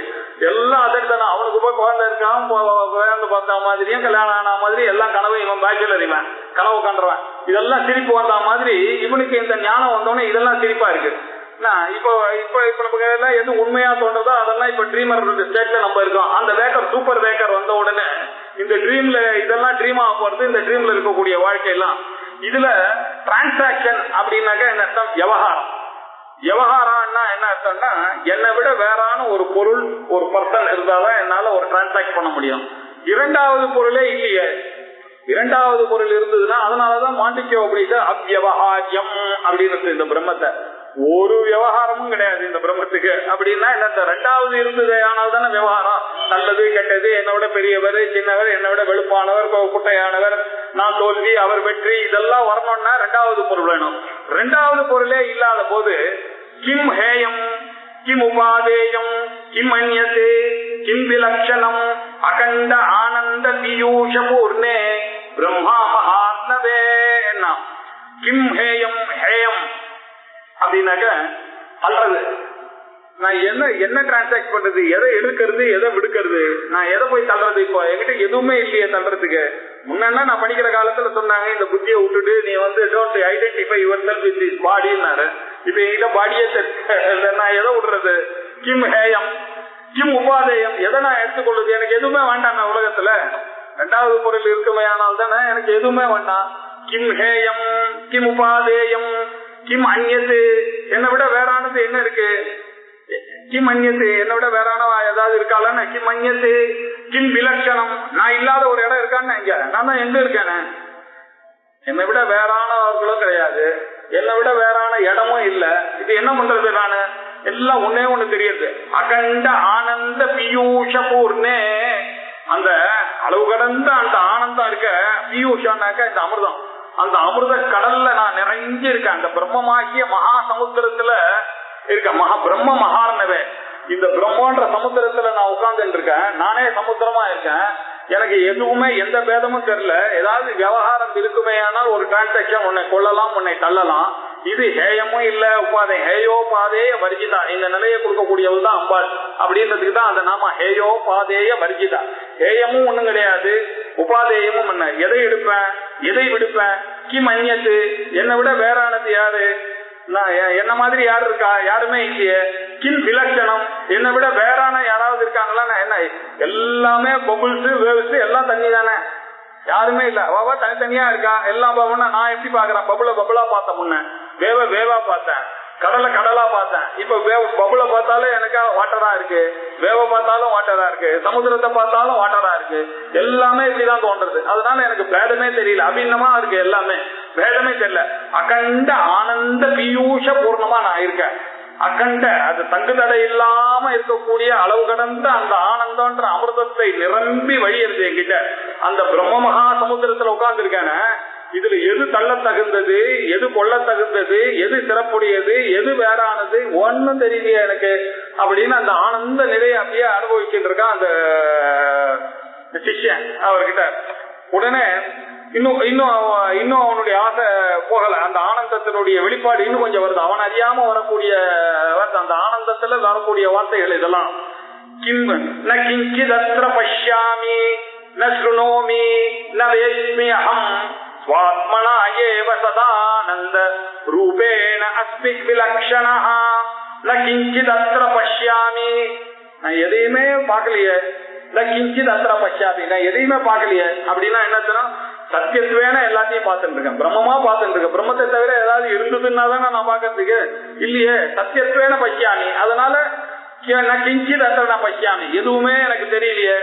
எல்லாம் அசடித்தனம். அவனுக்கு போய் குழந்தை இருக்கான், குழந்தை பார்த்தா மாதிரியும் கல்யாணம் ஆன மாதிரி எல்லாம் கனவு. இவன் பேச்சுலர், இவன் கனவு கண்டுறான். இதெல்லாம் சிரிப்பு வந்த மாதிரி இவனுக்கு இந்த ஞானம் வந்தோடனே இதெல்லாம் சிரிப்பா இருக்கு. இப்போ இப்போ இப்ப நமக்கு எல்லாம் எது உண்மையா தோன்றதோ அதெல்லாம் இப்ப ட்ரீமர் ஸ்டேட்ல நம்ம இருக்கோம். அந்த வேக்கர் சூப்பர் வேக்கர் வந்த உடனே இந்த ட்ரீம்ல இதெல்லாம் ட்ரீமா போறது, இந்த ட்ரீம்ல இருக்கக்கூடிய வாழ்க்கையெல்லாம். இதுல டிரான்சாக்சன் அப்படின்னாக்க என்ன அர்த்தம்? விவகாரம். விவகாரம்னா என்ன அர்த்தம்னா, என்னை விட வேறான ஒரு பொருள், ஒரு பர்சன் இருந்தாதான் என்னால ஒரு டிரான்சாக்ட் பண்ண முடியும். இரண்டாவது பொருளே இல்லையே. இரண்டாவது பொருள் இருந்ததுன்னா அதனாலதான் மாண்டிக்கோ அப்படின்னா அவ்யவகாரியம் அப்படின்னு இந்த பிரம்மத்தை. ஒரு விவகாரமும் கிடையாது இந்த பிரம்மத்துக்கு. அப்படின்னா என்ன, ரெண்டாவது இருந்தது ஆனால் தானே விவகாரம். நல்லது கெட்டது, என்னை விட பெரியவர் சின்னவர், என்னை விட வெளுப்பானவர் குட்டையானவர், நான் தோல்வி அவர் வெற்றி, இதெல்லாம் வரணும்னா ரெண்டாவது பொருள் வேணும். ரெண்டாவது பொருளே இல்லாத போது கிம் ஹேயம் கிம் உபாதேயம் கிம் அன்யதே கிம் விலக்ஷணம் அகண்ட ஆனந்த பீயூஷ பூர்ணே பிரம்மா மகாத்மவே. என்ன கிம் ஹேயம்? ஹேயம் அப்படின்னாக்க தள்ளுறது. நான் என்ன டிரான்சாக்ட் பண்றது, எதை எடுக்கிறது எதை விடுக்கிறது, நான் எதை போய் தள்ளுறது? இப்போ என்கிட்ட எதுவுமே இல்லையே தள்ளுறதுக்கு. முன்னா நான் படிக்கிற காலத்துல சொன்னாங்க, இந்த புத்தியை விட்டுட்டு நீ don't identify your self with this பாடின்னாரு. இப்ப என்கிட்ட பாடியே நான் எதை விடுறது? கிம் ஹேயம் கிம் உபாதேயம், எதை நான் எடுத்துக்கொள்வது? எனக்கு எதுவுமே வேண்டாம் உலகத்துல. ரெண்டாவது பொருள் இருக்குமே ஆனால் தானே எனக்கு எதுவுமே வேண்டாம். கிம் ஹேயம் கிம் உபாதேயம் கிம் அந்நியது, என்னை விட வேறானது என்ன இருக்கு? கிம் அந்நியது, என்னை விட வேறான ஏதாவது இருக்காளன்னு. கிம் அந்நியது கிம் விலட்சணம், நான் இல்லாத ஒரு இடம் இருக்கான்னு. இங்க நான் தான் எங்க இருக்கேன்னு. என்னை விட வேறானவர்களும் கிடையாது, என்னை விட வேறான இடமும் இல்ல. இது என்ன பண்றது? நானு எல்லாம் ஒன்னே ஒண்ணு தெரியுது, அகண்ட ஆனந்த பீயூஷ பூர்ணே. அந்த அளவு கடந்த அந்த ஆனந்தம் இருக்க, பீயூஷானாக்க இந்த அமிர்தம், அந்த அமிர்த கடல்ல நான் நிறைஞ்சு இருக்கேன். அந்த பிரம்மமாகிய மகா சமுத்திரத்துல இருக்க பிரம்ம மகார்ணவே. இந்த பிரம்மன்ற சமுத்திரத்துல நான் உட்கார்ந்து இருக்கேன். நானே சமுத்திரமா இருக்கேன். எனக்கு எதுவுமே எந்த பேதமும் தெரியல. ஏதாவது விவகாரம் இருக்குமே ஆனால் ஒரு டிரான்சாக்சன், உன்னை கொள்ளலாம் உன்னை தள்ளலாம். இது ஹேயமும் இல்ல உபாதை. ஹேயோ பாதேய வர்ஜிதா, இந்த நிலையை கொடுக்கக்கூடியவள் தான் அம்பாள். அப்படின்றதுக்கு தான் அந்த நாம ஹேயோ பாதேய வர்ஜிதா. ஹேயமும் ஒண்ணும் கிடையாது, உபாதேயமும் என்ன. எதை எடுப்பேன் எதை விடுப்பேன்? கிம் அந்நியத்து, என்னை விட வேறானது யாரு? நான் என்ன மாதிரி யாரு இருக்கா? யாருமே இல்லையே. கிம் விலட்சணம், என்னை விட வேறான யாராவது இருக்காங்களா? என்ன எல்லாமே பபுள்ஸ் வேவ்ஸ் எல்லாம் தண்ணி தானே, யாருமே இல்ல. அவ தனித்தனியா இருக்கா. எல்லாம் நான் எப்படி பாக்குறேன்? பபுளா பார்த்தேன், முன்ன வேவா பார்த்தேன், கடலா பார்த்தேன். இப்ப பபுளை பார்த்தாலும் எனக்கு வாட்டரா இருக்கு, வேவ பார்த்தாலும் வாட்டரா இருக்கு, சமுத்திரத்தை பார்த்தாலும் வாட்டரா இருக்கு. எல்லாமே இப்படிதான் தோன்றது. அதனால எனக்கு பேதமே தெரியல, அபிநமா இருக்கு, எல்லாமே பேதமே தெரியல. அகண்ட ஆனந்த பீயூஷ பூர்ணமா நான் இருக்கேன். அகண்ட, அது தங்கு தடை இல்லாம இருக்கக்கூடிய அளவு கடந்த அந்த ஆனந்தம்ன்ற அமிர்தத்தை நிரம்பி வழியிறது என்கிட்ட. அந்த பிரம்ம மகா சமுத்திரத்துல உட்கார்ந்து இருக்கான. இதுல எது தள்ள தகுந்தது, எது கொள்ள தகுந்தது, எது சிறப்புடையது, எது வேறானது ஒன்னும் தெரியலையே எனக்கு அப்படின்னு அந்த ஆனந்த நிலையை அப்படியே அனுபவிச்சுட்டு இருக்கான் அந்த சிஷ்யன் அவர்கிட்ட. உடனே இன்னும் அவனுடைய ஆசை போகல. அந்த ஆனந்தத்தினுடைய வெளிப்பாடு இன்னும் கொஞ்சம் வருது. அவன் அறியாம வரக்கூடிய அந்த ஆனந்தத்துல வரக்கூடிய வார்த்தைகள் இதெல்லாம். கிம் ந கிஞ்சிதத்ர பஷ்யாமி ந ஸ்ருணோமி ந வேஸ்மி அஹம் ஸ்வாத்மனா ஏவ சதானந்த ரூபேண அஸ்மி விலக்ஷணஹ. ந கிஞ்சிதத்ர பஷ்யாமி, நான் எதையுமே பார்க்கலையே. ந கிஞ்சித் அத்ர பஷ்யாமி, நான் எதையுமே பார்க்கலையே. அப்படின்னா என்ன? சத்தியத்துவேன எல்லாத்தையும் பார்த்துட்டு இருக்கேன், பிரம்மமா பார்த்துட்டு இருக்கேன். பிரம்மத்தை தவிர ஏதாவது இருந்ததுன்னா தானே நான் பார்க்கறதுக்கு இல்லையே. சத்தியத்துவேன பஷ்யாமி, அதனால கிஞ்சித் அத்ர நான் பஷ்யாமி, எதுவுமே எனக்கு தெரியலையே.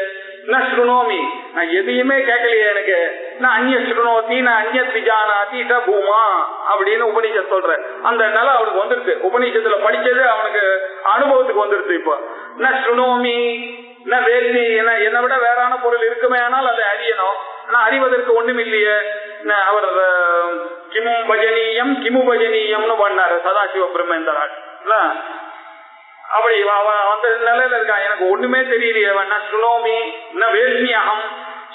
நான் ஸ்ருணோமி, நான் எதையுமே கேட்கலையே எனக்கு. நான் அந்நிய ஸ்ருணோதி நான் அந்நிய விஜானாதி ச பூமா அப்படின்னு உபநிஷத் சொல்றேன். அந்த நிலை அவனுக்கு வந்துருச்சு. உபநிஷத்துல படிச்சது அவனுக்கு அனுபவத்துக்கு வந்துருச்சு. இப்போ நான் ஸ்ருணோமி என்ன வேதி, என்னை விட வேறான பொருள் இருக்குமே ஆனால் அதை அறியணும். நான் அறிவதற்கு ஒண்ணும் இல்லையே. அவர் கிமு பஜனீயம்னு பண்ணாரு சதாசிவ பிரம்மேந்திரா. அப்படி அந்த நிலையில இருக்கான். எனக்கு ஒண்ணுமே தெரியலையே. சுனோமி ந வேஷ்மி அகம்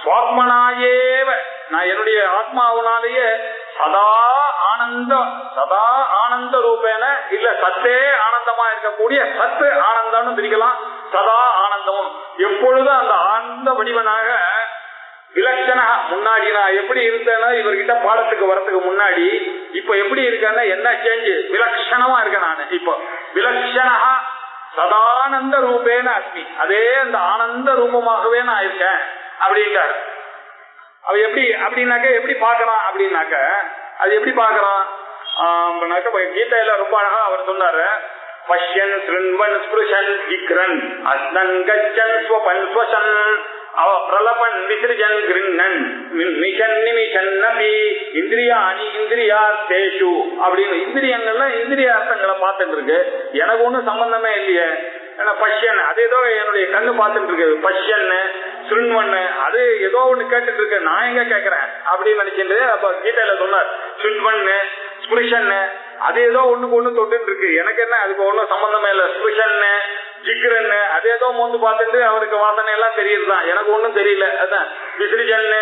சுவாத்மனாயேவ, நான் என்னுடைய ஆத்மாவினாலேயே சதா ஆனந்த ரூபேன, இல்ல சத்தே ஆனந்தமா இருக்கக்கூடிய சத்து ஆனந்தம்னு பிரிக்கலாம். சதா ஆனந்தமும் எப்பொழுதும் அந்த ஆனந்த வடிவனாக விலட்சண. முன்னாடி நான் எப்படி இருந்தேன்னா, இவர்கிட்ட பாடத்துக்கு வரத்துக்கு முன்னாடி இப்ப எப்படி இருக்கேன்னா என்ன சேஞ்சு, விலட்சணமா இருக்கேன் நான். இப்போ விலட்சணா சதானந்த ரூபேன அஸ்மி, அதே அந்த ஆனந்த ரூபமாகவே நான் இருக்கேன் அப்படின்ட்டாரு. அவ எப்படி அப்படின்னாக்க எப்படி பாக்குறான் அப்படின்னாக்க, அது எப்படி பாக்குறான் கீதையில ரொம்ப அழகா அவர் சொன்னாரு. பஷ்யன் ஸ்ருண்வன் ஸ்பிருஷன் ஜிக்ரன் அஸ்னன் கச்சன் ஸ்வபன் ஸ்வசன் அவ பிரலபன் விசிருஜன் கிருண்ணன் மிஷன் நிமிஷன் நபி இந்திரியாணி இந்திரியார்த்தேஷு அப்படின்னு இந்திரியங்கள்ல இந்திரியார்த்தங்களை பார்த்துட்டு இருக்கு. எனக்கு ஒன்றும் சம்பந்தமே இல்லையே. ஏன்னா பஷ்யன் அது ஏதோ என்னுடைய கண்ணு பார்த்துட்டு இருக்கு, பஷ்யன்னு சுண்வன்னு அது ஏதோ ஒண்ணு கேட்டுட்டு இருக்கு, நான் எங்க கேட்கிறேன் அப்படின்னு நினைச்சிட்டு அப்ப கீதையில சொன்னார். சுண்வன்னு ஸ்பிருஷன்னு அது ஏதோ ஒண்ணுக்கு ஒண்ணு தொட்டு இருக்கு, எனக்கு என்ன அதுக்கு ஒன்னும் சம்பந்தமே இல்லை. ஸ்பிருஷன்னு ஜிக்ரன்னு அது ஏதோ மோந்து பார்த்துட்டு அவருக்கு வாசனை எல்லாம் தெரியுதுதான், எனக்கு ஒன்னும் தெரியல. அதான் விசிறிஜன்னு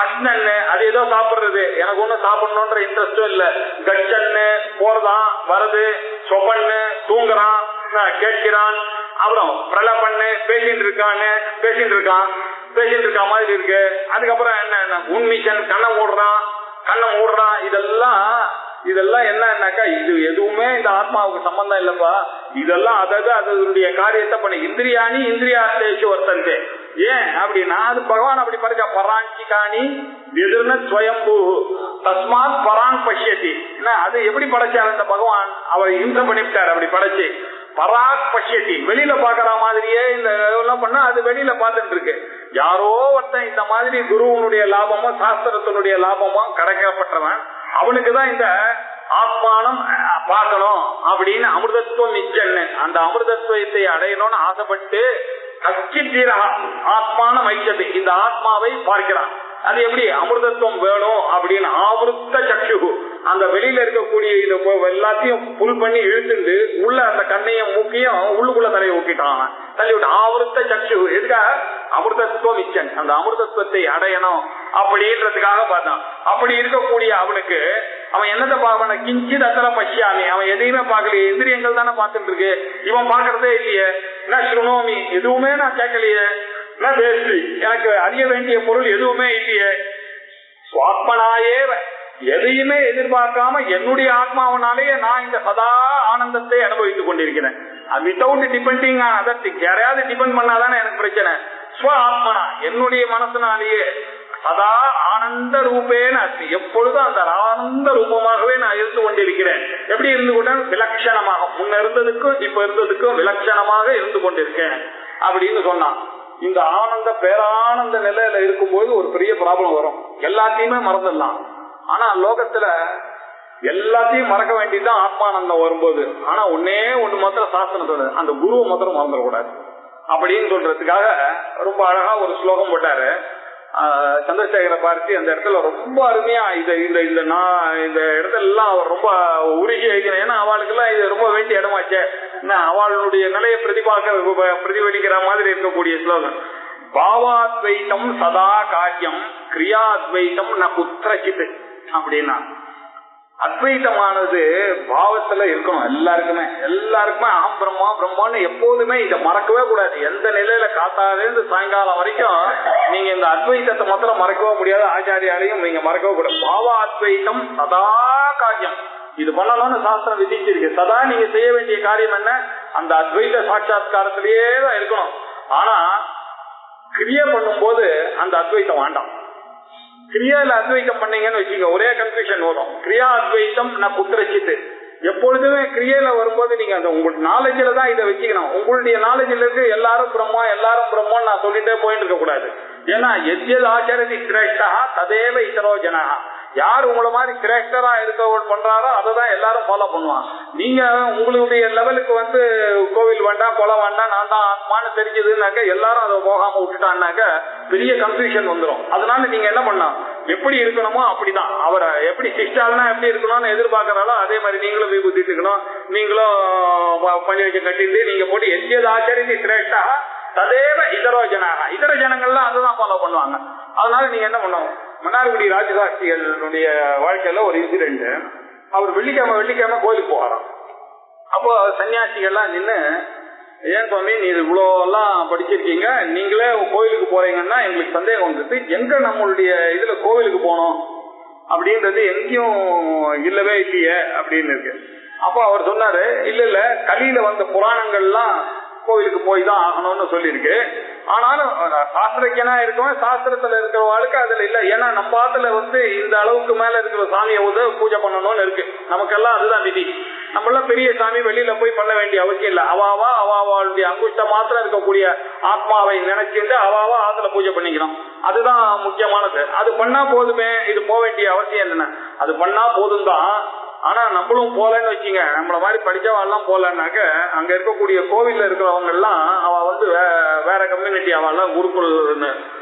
அஷ்ணன்னு அது ஏதோ சாப்பிடுறது, எனக்கு ஒன்னும் சாப்பிடணும்ன்ற இன்ட்ரெஸ்டும் இல்ல. கச்சன்னு போறதான் வருது, சொப்பன்னு தூங்குறான் கேட்கிறான், அப்புறம் பிரலபன்னு பேசிட்டு இருக்கா மாதிரி இருக்கு. அதுக்கப்புறம் என்ன உன்மிஷன் கண்ணை மூடுறான். இதெல்லாம் என்னன்னாக்கா இது எதுவுமே இந்த ஆத்மாவுக்கு சம்பந்தம் இல்லப்பா. இதெல்லாம் அதாவது அதனுடைய காரியத்தை பண்ணி இந்திரியாணி இந்திரியார்த்தேஷு வர்த்தந்தே. ஏன் அப்படின்னா அது பகவான் அப்படி படைச்சா பராஞ்சிகாணி எதிர்ன ஸ்வயம்பூ தஸ்மாத் பராங் பஷ்யதி. அது எப்படி படைச்சார் அந்த பகவான், அவர் இம்சை பண்ணிவிட்டார். அப்படி படைச்சு பராக் பஷ்யதி வெளியில பாக்குற மாதிரியே இந்த இதெல்லாம் பண்ணா அது வெளியில பார்த்துட்டு இருக்கு. யாரோ ஒருத்தன் இந்த மாதிரி குருவனுடைய லாபமும் சாஸ்திரத்தினுடைய லாபமும் கிடைக்கப்பட்டவன், அவனுக்குதான் இந்த ஆத்மானம் பார்க்கணும் அப்படின்னு அமிர்தத்துவம் மிச்சன்னு அந்த அமிர்தத்துவத்தை அடையணும்னு ஆசைப்பட்டு கச்சித்தீரகா ஆத்மான மைச்சது இந்த ஆத்மாவை பார்க்கிறான். அது எப்படி அமிர்தத்துவம் வேணும் அப்படின்னு ஆவருத்த சக்ஷு அந்த வெளியில இருக்கக்கூடிய இதை எல்லாத்தையும் புல் பண்ணி இழுத்துட்டு உள்ள அந்த கண்ணையும் மூக்கையும் உள்ளுக்குள்ள தலையை ஊக்கிட்டான், தள்ளி விட்டு ஆவருத்த சக்ஷு. எதுக்காக? அமிர்தத்துவம் மிச்சன் அந்த அமிர்தத்துவத்தை அடையணும் அப்படின்றதுக்காக பார்த்தான். அப்படி இருக்கக்கூடிய அவனுக்கு அவன் என்னத்தை பார்க்கணும், கிஞ்சித் அத்தர பஷ்யாமி, அவன் எதையுமே பார்க்கலையே, இந்திரியங்கள் தானே பார்த்துட்டு இருக்கு, இவன் பார்க்கறதே இல்லையே. என்ன ஸ்ருணோமி எதுவுமே நான் கேட்கலையே, எனக்கு அறிய வேண்டிய பொருள் எதுவுமே இல்லையே. சுவாத்மனாயே எதையுமே எதிர்பார்க்காம என்னுடைய ஆத்மாவனாலேயே நான் இந்த சதா ஆனந்தத்தை அனுபவித்துக் கொண்டிருக்கிறேன். Without depending on other things. யாரையாவது டிபெண்ட் பண்ணாதானே எனக்கு பிரச்சனை. ஸ்வ ஆத்மனா என்னுடைய மனசுனாலேயே சதா ஆனந்த ரூபேன அஸ்மி, எப்பொழுதும் அந்த ஆனந்த ரூபமாகவே நான் இருந்து கொண்டிருக்கிறேன். எப்படி இருந்து கொண்டேன்? விலட்சணமாக, முன்ன இருந்ததுக்கும் இப்ப இருந்ததுக்கும் விலட்சணமாக இருந்து கொண்டிருக்கேன் அப்படின்னு சொன்னான். இந்த ஆனந்த பேரானந்த நிலையில இருக்கும்போது ஒரு பெரிய ப்ராப்ளம் வரும். எல்லாத்தையுமே மறந்துடலாம். ஆனா லோகத்துல எல்லாத்தையும் மறக்க வேண்டியதுதான் ஆத்மானந்தம் வரும்போது. ஆனா ஒன்னே ஒண்ணு மாத்திரம் சாஸ்திரம், அந்த குருவை மாத்திரம் மறந்துடக்கூடாது அப்படின்னு சொல்றதுக்காக ரொம்ப அழகா ஒரு ஸ்லோகம் போட்டாரு சந்திரசேகரை பார்த்து. அந்த இடத்துல ரொம்ப அருமையா இந்த இடத்துல எல்லாம் அவர் ரொம்ப உருகி வைக்கிறேன். ஏன்னா அவளுக்கு எல்லாம் இது ரொம்ப வேண்டிய இடமாச்சே. அவளுடைய நிலையை பிரதிபலிக்கிற மாதிரி இருக்கக்கூடிய ஸ்லோகம். பாவாத்வைத்தம் சதா காரியம் கிரியாத்வைத்தம் ந குத்ரசித் அப்படின்னா, அத்வைத்தமானது பாவத்துல இருக்கணும். எல்லாருக்குமே அகம் பிரம்மா பிரம்மான்னு எப்போதுமே இதை மறக்கவே கூடாது. எந்த நிலையில காத்தாலேருந்து சாயங்காலம் வரைக்கும் நீங்க இந்த அத்வைத்தத்தை மாத்திரம் மறக்கவே முடியாது. ஆச்சாரியாலையும் நீங்க மறக்கவே கூடாது. பாவ அத்வைத்தம் சதா காரியம், இது பண்ணலாம்னு சாஸ்திரம் விதிச்சிருக்கு. சதா நீங்க செய்ய வேண்டிய காரியம் என்ன? அந்த அத்வைத சாட்சாத்காரத்திலேயே தான் இருக்கணும். ஆனா கிரியை பண்ணும் போது அந்த அத்வைத்தம் வேண்டாம். கிரியால அத்வைத்தம் பண்ணீங்கன்னு வச்சுக்க ஒரே கன்ஃபியூஷன் வரும். கிரியா அத்வைத்தம் நான் புத்திரச்சித்து. எப்பொழுதுமே கிரியையில வரும்போது நீங்க அந்த உங்க நாலேஜ்ல தான் இதை வச்சுக்கணும். உங்களுடைய நாலேஜ்ல இருக்கு எல்லாரும் பிரம்மன்னு நான் சொல்லிட்டே போயிட்டு இருக்க கூடாது. ஏன்னா எத்யத் ஆச்சரதி சிரேஷ்டா ததேவ இதரோ ஜனா, யார் உங்களை மாதிரி சிரேஷ்டரா இருக்க பண்றாரோ அதை தான் எல்லாரும் ஃபாலோ பண்ணுவாங்க. நீங்க உங்களுடைய லெவலுக்கு கோவில் வேண்டாம், கொலை வேண்டாம், நான் தான் ஆத்மான்னு தெரிஞ்சதுன்னாக்க எல்லாரும் அதை போகாம விட்டுட்டான்னாக்க பெரிய கன்ஃபியூஷன் வந்துடும். அதனால நீங்க என்ன பண்ணலாம், எப்படி இருக்கணுமோ அப்படிதான். அவரை எப்படி சிஷ்டால்னா எப்படி இருக்கணும்னு எதிர்பார்க்கறாலோ அதே மாதிரி நீங்களும் விபூதிட்டு இருக்கணும். நீங்களும் பஞ்சவச்சம் கட்டிட்டு நீங்க போட்டு எத்யத் ஆச்சரதி சிரேஷ்டா ததேவ இதரோ ஜனாக, இதர ஜனங்கள்லாம் அதுதான் ஃபாலோ பண்ணுவாங்க. அதனால நீங்க என்ன பண்ணுவோம், மன்னார்குடி ராஜசாஸ்திரிகளுடைய வாழ்க்கையில ஒரு இன்சிடென்ட். அவர் வெள்ளிக்கிழமை கோயிலுக்கு போகிறாராம். அப்போ சன்னியாசிகள்லாம் நின்று, ஏன் சுவாமி நீ இவ்வளோ எல்லாம் படிச்சிருக்கீங்க, நீங்களே கோயிலுக்கு போறீங்கன்னா எங்களுக்கு சந்தேகம் வந்துட்டு, எங்க நம்மளுடைய இதுல கோவிலுக்கு போனோம் அப்படின்றது எங்கேயும் இல்லவே இல்லையே அப்படின்னு இருக்கு. அப்போ அவர் சொன்னாரு, இல்ல இல்ல, கலியில வந்த புராணங்கள்லாம் கோவிலுக்கு போய் தான் ஆகணும்னு சொல்லியிருக்கு. ஆனாலும் சாஸ்திரக்கனா இருக்கவன் சாஸ்திரத்துல இருக்கிறவாளுக்கு அதுல இல்ல. ஏன்னா நம்ம பாத்துல இந்த அளவுக்கு மேல இருக்கிற சாமியை பூஜை பண்ணணும்னு இருக்கு. நமக்கெல்லாம் அதுதான் விதி. நம்மளாம் பெரிய சாமி வெளியில போய் பண்ண வேண்டிய அவசியம் இல்ல. அவாளுடைய அங்குஷ்ட மாத்திரம் இருக்கக்கூடிய ஆத்மாவை நினைச்சிட்டு அவாவா ஆத்துல பூஜை பண்ணிக்கணும். அதுதான் முக்கியமானது. அது பண்ணா போதுமே, இது போக வேண்டிய அவசியம் என்ன? அது பண்ணா போதும் தான். ஆனா நம்மளும் போலன்னு வச்சுங்க, நம்மள மாதிரி படிச்சவாள்லாம் போலன்னாக்க அங்க இருக்கக்கூடிய கோவில்ல இருக்கிறவங்க எல்லாம் அவ வேற கம்யூனிட்டி, அவெல்லாம் குருகுல்னு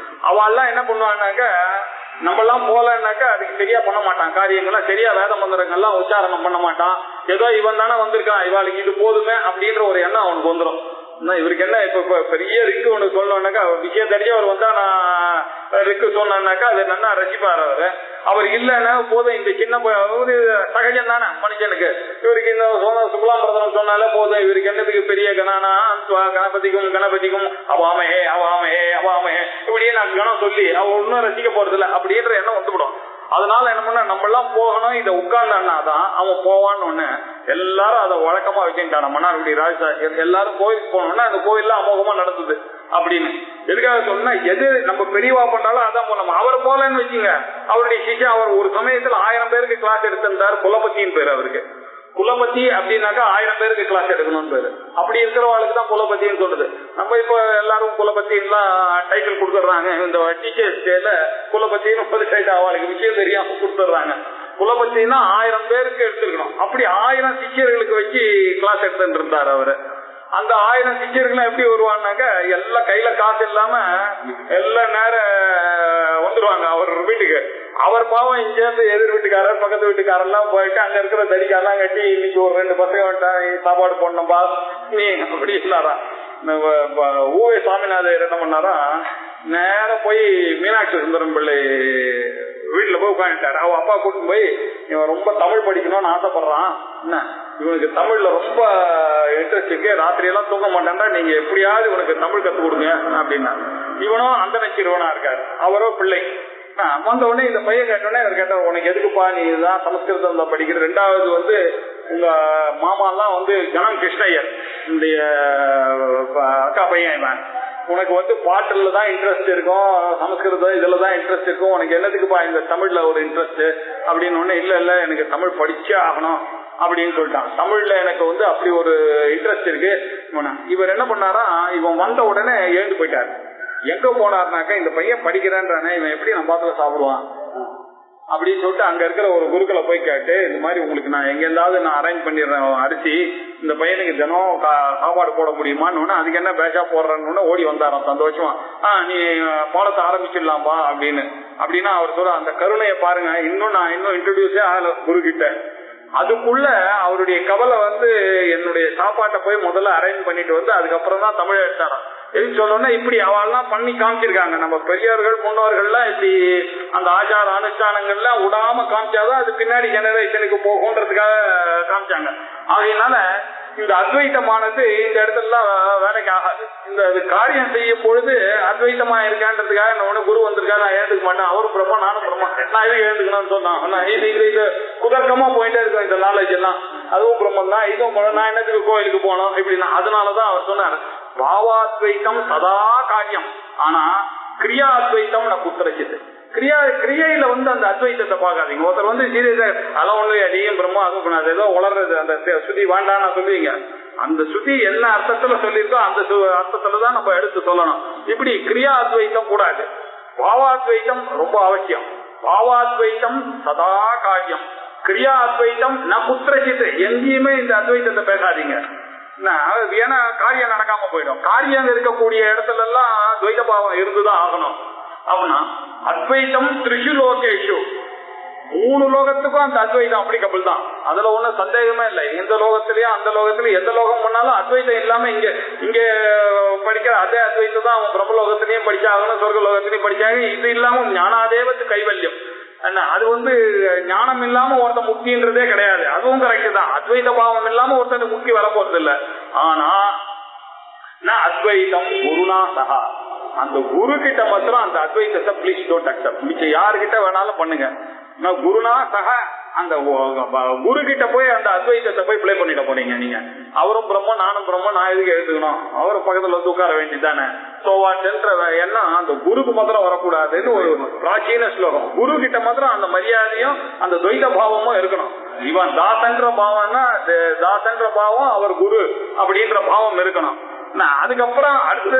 அவெல்லாம் என்ன பண்ணுவான்னாக்க, நம்ம எல்லாம் போலன்னாக்கா அதுக்கு சரியா பண்ண மாட்டான். காரியங்கள்லாம் சரியா வேத மந்திரங்கள்லாம் உச்சாரணம் பண்ண மாட்டான். ஏதோ இவன் தானே வந்திருக்கான், இவாளுக்கு இது போதுமே அப்படின்ற ஒரு எண்ணம் அவனுக்கு வந்துடும். இவருக்கு என்ன இப்ப பெரிய ரிக்கு ஒண்ணு சொல்லணும்னாக்கா, விஷயம் தெரிஞ்ச அவர் வந்தா நான் ரிக்கு சொன்னாக்கா அது நல்லா ரசிப்பாரு. அவர் இல்லைன்னா போதும், இந்த சின்ன சகஜம் தானே மனுஷனுக்கு. இவருக்கு இந்த சுக்லாம்பிரதனம் சொன்னாலே போதும், இவருக்கு என்னதுக்கு பெரிய கணானா கணபதிக்கும் அவாமஹே அவாமஹே அவாமஹே இப்படியே நான் கணம் சொல்லி அவர் ஒன்னும் ரசிக்க போறது இல்லை அப்படின்ற எண்ணம் வந்துவிடும். அதனால என்ன பண்ண, நம்ம எல்லாம் போகணும், இதை உட்கார்ந்தாதான் அவன் போவான்னு ஒண்ணு எல்லாரும் அதை வழக்கமா வச்சுட்டான். மன்னார்குடி ராஜா எல்லாரும் கோயிலுக்கு போனோம்னா அந்த கோயில்லாம் அமோகமா நடந்தது அப்படின்னு. எதுக்காக சொன்னா, எது நம்ம பெரியவா பண்ணாலும் அதான் போனோம். அவர் போலன்னு வச்சுங்க, அவருடைய சிஷ்யா அவர் ஒரு சமயத்துல 1000 பேருக்கு கிளாஸ் எடுத்திருந்தார். குலபத்தின்னு பேரு அவருக்கு. குலபதி அப்படின்னாக்கா 1000 பேருக்கு கிளாஸ் எடுக்கணும்னு பேரு. அப்படி இருக்கிறவாளுக்கு தான் குலபத்தின்னு சொல்றது. நம்ம இப்ப எல்லாரும் குலபத்தின்லாம் டைட்டில் கொடுத்துடுறாங்க. இந்த டீச்சர்ஸ் டேல குலபத்தின்னு அவளுக்கு விஷயம் தெரியாம கொடுத்துடுறாங்க. குலபத்தின்னா 1000 பேருக்கு எடுத்துருக்கணும். அப்படி 1000 சிஷ்யர்களுக்கு வச்சு கிளாஸ் எடுத்துட்டு இருந்தார் அவரு. அந்த 1000 சிஷ்யர்கள் எப்படி வருவான்னாக்க, எல்லாம் கையில காசு இல்லாம எல்லாம் நேரம் வந்துருவாங்க அவர் வீட்டுக்கு. அவர் பாவம் இங்கேருந்து எதிர் வீட்டுக்காரர் பக்கத்து வீட்டுக்காரெல்லாம் போயிட்டு அங்க இருக்கிற தடிக்காரெல்லாம் கட்டி, இன்னைக்கு ஒரு 2 பசங்க வந்துட்டா சாப்பாடு போடணும்பா நீ அப்படி இல்லாரா. ஊவே சாமிநாதர் என்ன பண்ணாரா, நேரம் போய் மீனாட்சி சுந்தரம் பிள்ளை வீட்டுல போய் உட்காந்துட்டாரு. அவ அப்பா கூட்டிட்டு போய், இவன் ரொம்ப தமிழ் படிக்கணும்னு ஆசைப்படுறான், என்ன இவனுக்கு தமிழ்ல ரொம்ப இன்ட்ரெஸ்ட் இருக்கு, ராத்திரி எல்லாம் தூங்க மாட்டான்டா, நீங்க எப்படியாவது இவனுக்கு தமிழ் கத்து கொடுங்க அப்படின்னா. இவனும் அந்த நச்சிறுவனா இருக்காரு, அவரோ பிள்ளை. வந்த உடனே இந்த பையன் கேட்டோடனே அவர் கேட்டார், உனக்கு எதுக்குப்பா நீ இதுதான் சமஸ்கிருதம் தான் படிக்கிற? 2வது உங்க மாமா எல்லாம் கணம் கிருஷ்ணய்யர் இந்த அக்கா பையன், உனக்கு பாட்டுல தான் இன்ட்ரெஸ்ட் இருக்கும், சமஸ்கிருதம் இதுல தான் இன்ட்ரெஸ்ட் இருக்கும், உனக்கு என்னதுக்குப்பா இந்த தமிழ்ல ஒரு இன்ட்ரெஸ்ட் அப்படின்னு ஒண்ணு. இல்ல இல்ல, எனக்கு தமிழ் படிச்சே ஆகணும் அப்படின்னு சொல்லிட்டான். தமிழ்ல எனக்கு அப்படி ஒரு இன்ட்ரெஸ்ட் இருக்கு. இவர் என்ன பண்ணாரா, இவன் வந்த உடனே எழுந்து போயிட்டாரு. எங்க போனார்னாக்கா, இந்த பையன் படிக்கிறான்றானே, இவன் எப்படி நம்ம பாத்துல சாப்பிடுவான் அப்படின்னு சொல்லிட்டு அங்க இருக்கிற ஒரு குருக்களை போய் கேட்டு, இந்த மாதிரி உங்களுக்கு நான் எங்க இருந்தாவது நான் அரேஞ்ச் பண்ணிடுறேன் அரிசி, இந்த பையனுக்கு தினம் சாப்பாடு போட முடியுமான்னு. அதுக்கு என்ன பேஷா போடுறேன்னு ஓடி வந்தாராம் சந்தோஷமா. நீ பாடத்தை ஆரம்பிச்சிடலாம்பா அப்படின்னு. அப்படின்னா அவர் சொல்ற, அந்த கருணையை பாருங்க, நான் இன்னும் இன்ட்ரோடியூஸே ஆகல குரு கிட்ட. அதுக்குள்ள அவருடைய கவலை என்னுடைய சாப்பாட்டை போய் முதல்ல அரேஞ்ச் பண்ணிட்டு அதுக்கப்புறம் தான் தமிழ் எடுத்தாராம். எதுக்கு சொல்லணும்னா, இப்படி அவெல்லாம் பண்ணி காமிச்சிருக்காங்க. நம்ம பெரியவர்கள் முன்னோர்கள்லாம் இப்படி அந்த ஆச்சார அனுஷ்டானங்கள்லாம் விடாம காமிச்சாதான் அது பின்னாடி ஜெனரேஷனுக்கு போகும்ன்றதுக்காக காமிச்சாங்க. ஆகையினால இந்த அத்வைத்தமானது இந்த இடத்துல வேலைக்கு ஆகாது. இந்த காரியம் செய்யும் பொழுது அத்வைத்தமா இருக்கான்றதுக்காக என்ன குரு வந்திருக்கா, நான் ஏந்துக்க மாட்டேன், அவரும் பிரம்மா நானும் பிரம்மா, நான் எதுக்கு ஏந்துக்கணும்னு சொன்னான். இது குதர்க்கமா போயிட்டே இருக்கும் இந்த நாலேஜ் எல்லாம். அதுவும் பிரம்மன் தான், இதுவும் நான் என்னத்துக்கு கோயிலுக்கு போனோம் இப்படின்னா. அதனாலதான் அவர் சொன்னார், பாவாத்வைத்தம் சதா காரியம், ஆனா கிரியா அத்வைத்தம் நான் குத்திரச்சிது. கிரியையில அந்த அத்வைத்தத்தை பார்க்காதீங்க. ஒருத்தர் சீரியஸா அதெல்லாம் ஒண்ணு நீயும் பிரம்மா அதுவும் அது ஏதோ உளர்றது, அந்த சுதி வேண்டாம்னா சொல்லுவீங்க. அந்த சுதி என்ன அர்த்தத்துல சொல்லியிருக்கோ அந்த அர்த்தத்துலதான் நம்ம எடுத்து சொல்லணும். இப்படி கிரியா அத்வைத்தம் கூடாது, பாவாத்வைத்தம் ரொம்ப அவசியம். பாவாத்வைத்தம் சதா காரியம், கிரியா அத்வைத்தம் ந குத்திரச்சித்து, எங்கேயுமே இந்த அத்வைத்தத்தை பேசாதீங்க. ஏன்னா காரியம் நடக்காம போயிடும். காரியம் இருக்கக்கூடிய இடத்துல எல்லாம் துவைத பாவம் இருந்துதான் ஆகணும். அப்படின்னா அத்வைத்தம் திரிஷு லோகேஷு, 3 லோகத்துக்கும் அந்த அத்வைதம் அப்ளிகபிள் தான். அதுல ஒண்ணும் சந்தேகமே இல்லை. எந்த லோகத்திலயும் அந்த லோகத்திலயும் எந்த லோகம் பண்ணாலும் அத்வைத்தம் இல்லாம இங்க படிக்கிற அதே அத்வைத்தம் தான் அவன் பிரம்மலோகத்திலையும் படிச்சாகணும், சொர்க்க லோகத்திலையும் படிச்சாங்க. இது இல்லாம ஞானாதேவத்து கைவல்யம் என்ன, அது ஞானம் இல்லாம ஒருத்த முக்தின்றதே கிடையாது. அதுவும் கரெக்ட் தான். அத்வைத பாவம் இல்லாம ஒருத்தர் முக்தி வர போறது இல்லை. ஆனா அத்வைதம் குருனா சகா, அந்த குரு கிட்ட மாத்திரம் அந்த அத்வைத்தத்தை ப்ளீஸ் டோன்ட் அக்செப்ட். மிச்சம் யாருக்கிட்ட வேணாலும் பண்ணுங்க, நான் குருனா சக அந்த குரு கிட்ட போய் அந்த அத்வைதத்தை போய் பிளே பண்ணிட போறீங்க நீங்க. அவரும் பிரம்ம நானும் பிரம்ம, நான் எதுக்கு எழுதுக்கணும், அவரும் பக்கத்துல வந்து உட்கார வேண்டியதானே. சோவாட்ன்ற எண்ணம் அந்த குருக்கு மாத்திரம் வரக்கூடாதுன்னு ஒரு பிராச்சீன ஸ்லோகம். குரு கிட்ட மாத்திரம் அந்த மரியாதையும் அந்த துவைத பாவமும் இருக்கணும். இவன் தாசன்ற பாவம்னா தாசன்ற பாவம், அவர் குரு அப்படின்ற பாவம் இருக்கணும். அதுக்கப்புறம் அடுத்து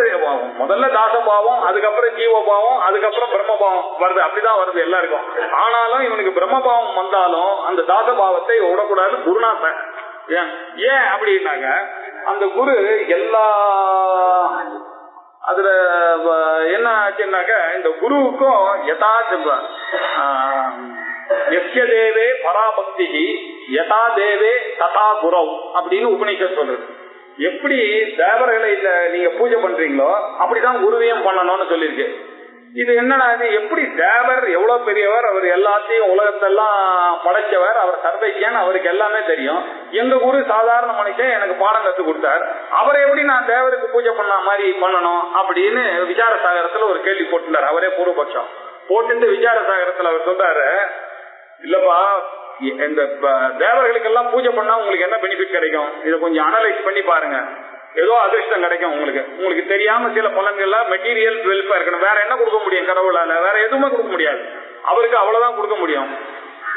முதல்ல தாசபாவம், அதுக்கப்புறம் ஜீவபாவம், அதுக்கப்புறம் பிரம்மபாவம் வருது. அப்படிதான் வருது எல்லாருக்கும். ஆனாலும் இவனுக்கு பிரம்மபாவம் வந்தாலும் அந்த தாசபாவத்தை விடக்கூடாது குருநாத. ஏன் அப்படின்னாக்க அந்த குரு எல்லா அதுல என்ன ஆச்சுன்னாக்க இந்த குருவுக்கும் எஸ்ய தேவே பராபக்தி யதா தேவே ததா குரவ் அப்படின்னு உபநிஷத் சொல்றது. எப்படி தேவர்களை நீங்க பூஜை பண்றீங்களோ அப்படிதான் குருவையும் பண்ணணும்னு சொல்லியிருக்கு. இது என்னன்னா, இது எப்படி தேவர் எவ்வளவு பெரியவர், அவர் எல்லாத்தையும் உலகத்தெல்லாம் படைச்சவர், அவர் சர்வைக்கியான், அவருக்கு எல்லாமே தெரியும். எங்க குரு சாதாரண மனுஷன், எனக்கு பாடம் கத்து கொடுத்தார், அவரை எப்படி நான் தேவருக்கு பூஜை பண்ண மாதிரி பண்ணணும் அப்படின்னு விசார சாகரத்துல ஒரு கேள்வி போட்டுட்டார். அவரே பூர்வபக்ஷம் போட்டுட்டு விசார சாகரத்துல அவர் சொல்றாரு, இல்லப்பா இந்த தேவர்களுக்கு எல்லாம் பூஜை பண்ணா உங்களுக்கு என்ன பெனிஃபிட் கிடைக்கும், இதை கொஞ்சம் அனலைஸ் பண்ணி பாருங்க. ஏதோ அதிர்ஷ்டம் கிடைக்கும் உங்களுக்கு தெரியாம சில பலன்கள்ல மெட்டீரியல் வெல்ஃபேர் இருக்கணும். வேற என்ன கொடுக்க முடியும் கடவுளால? வேற எதுவுமே கொடுக்க முடியாது. அவருக்கு அவ்வளவுதான் கொடுக்க முடியும்.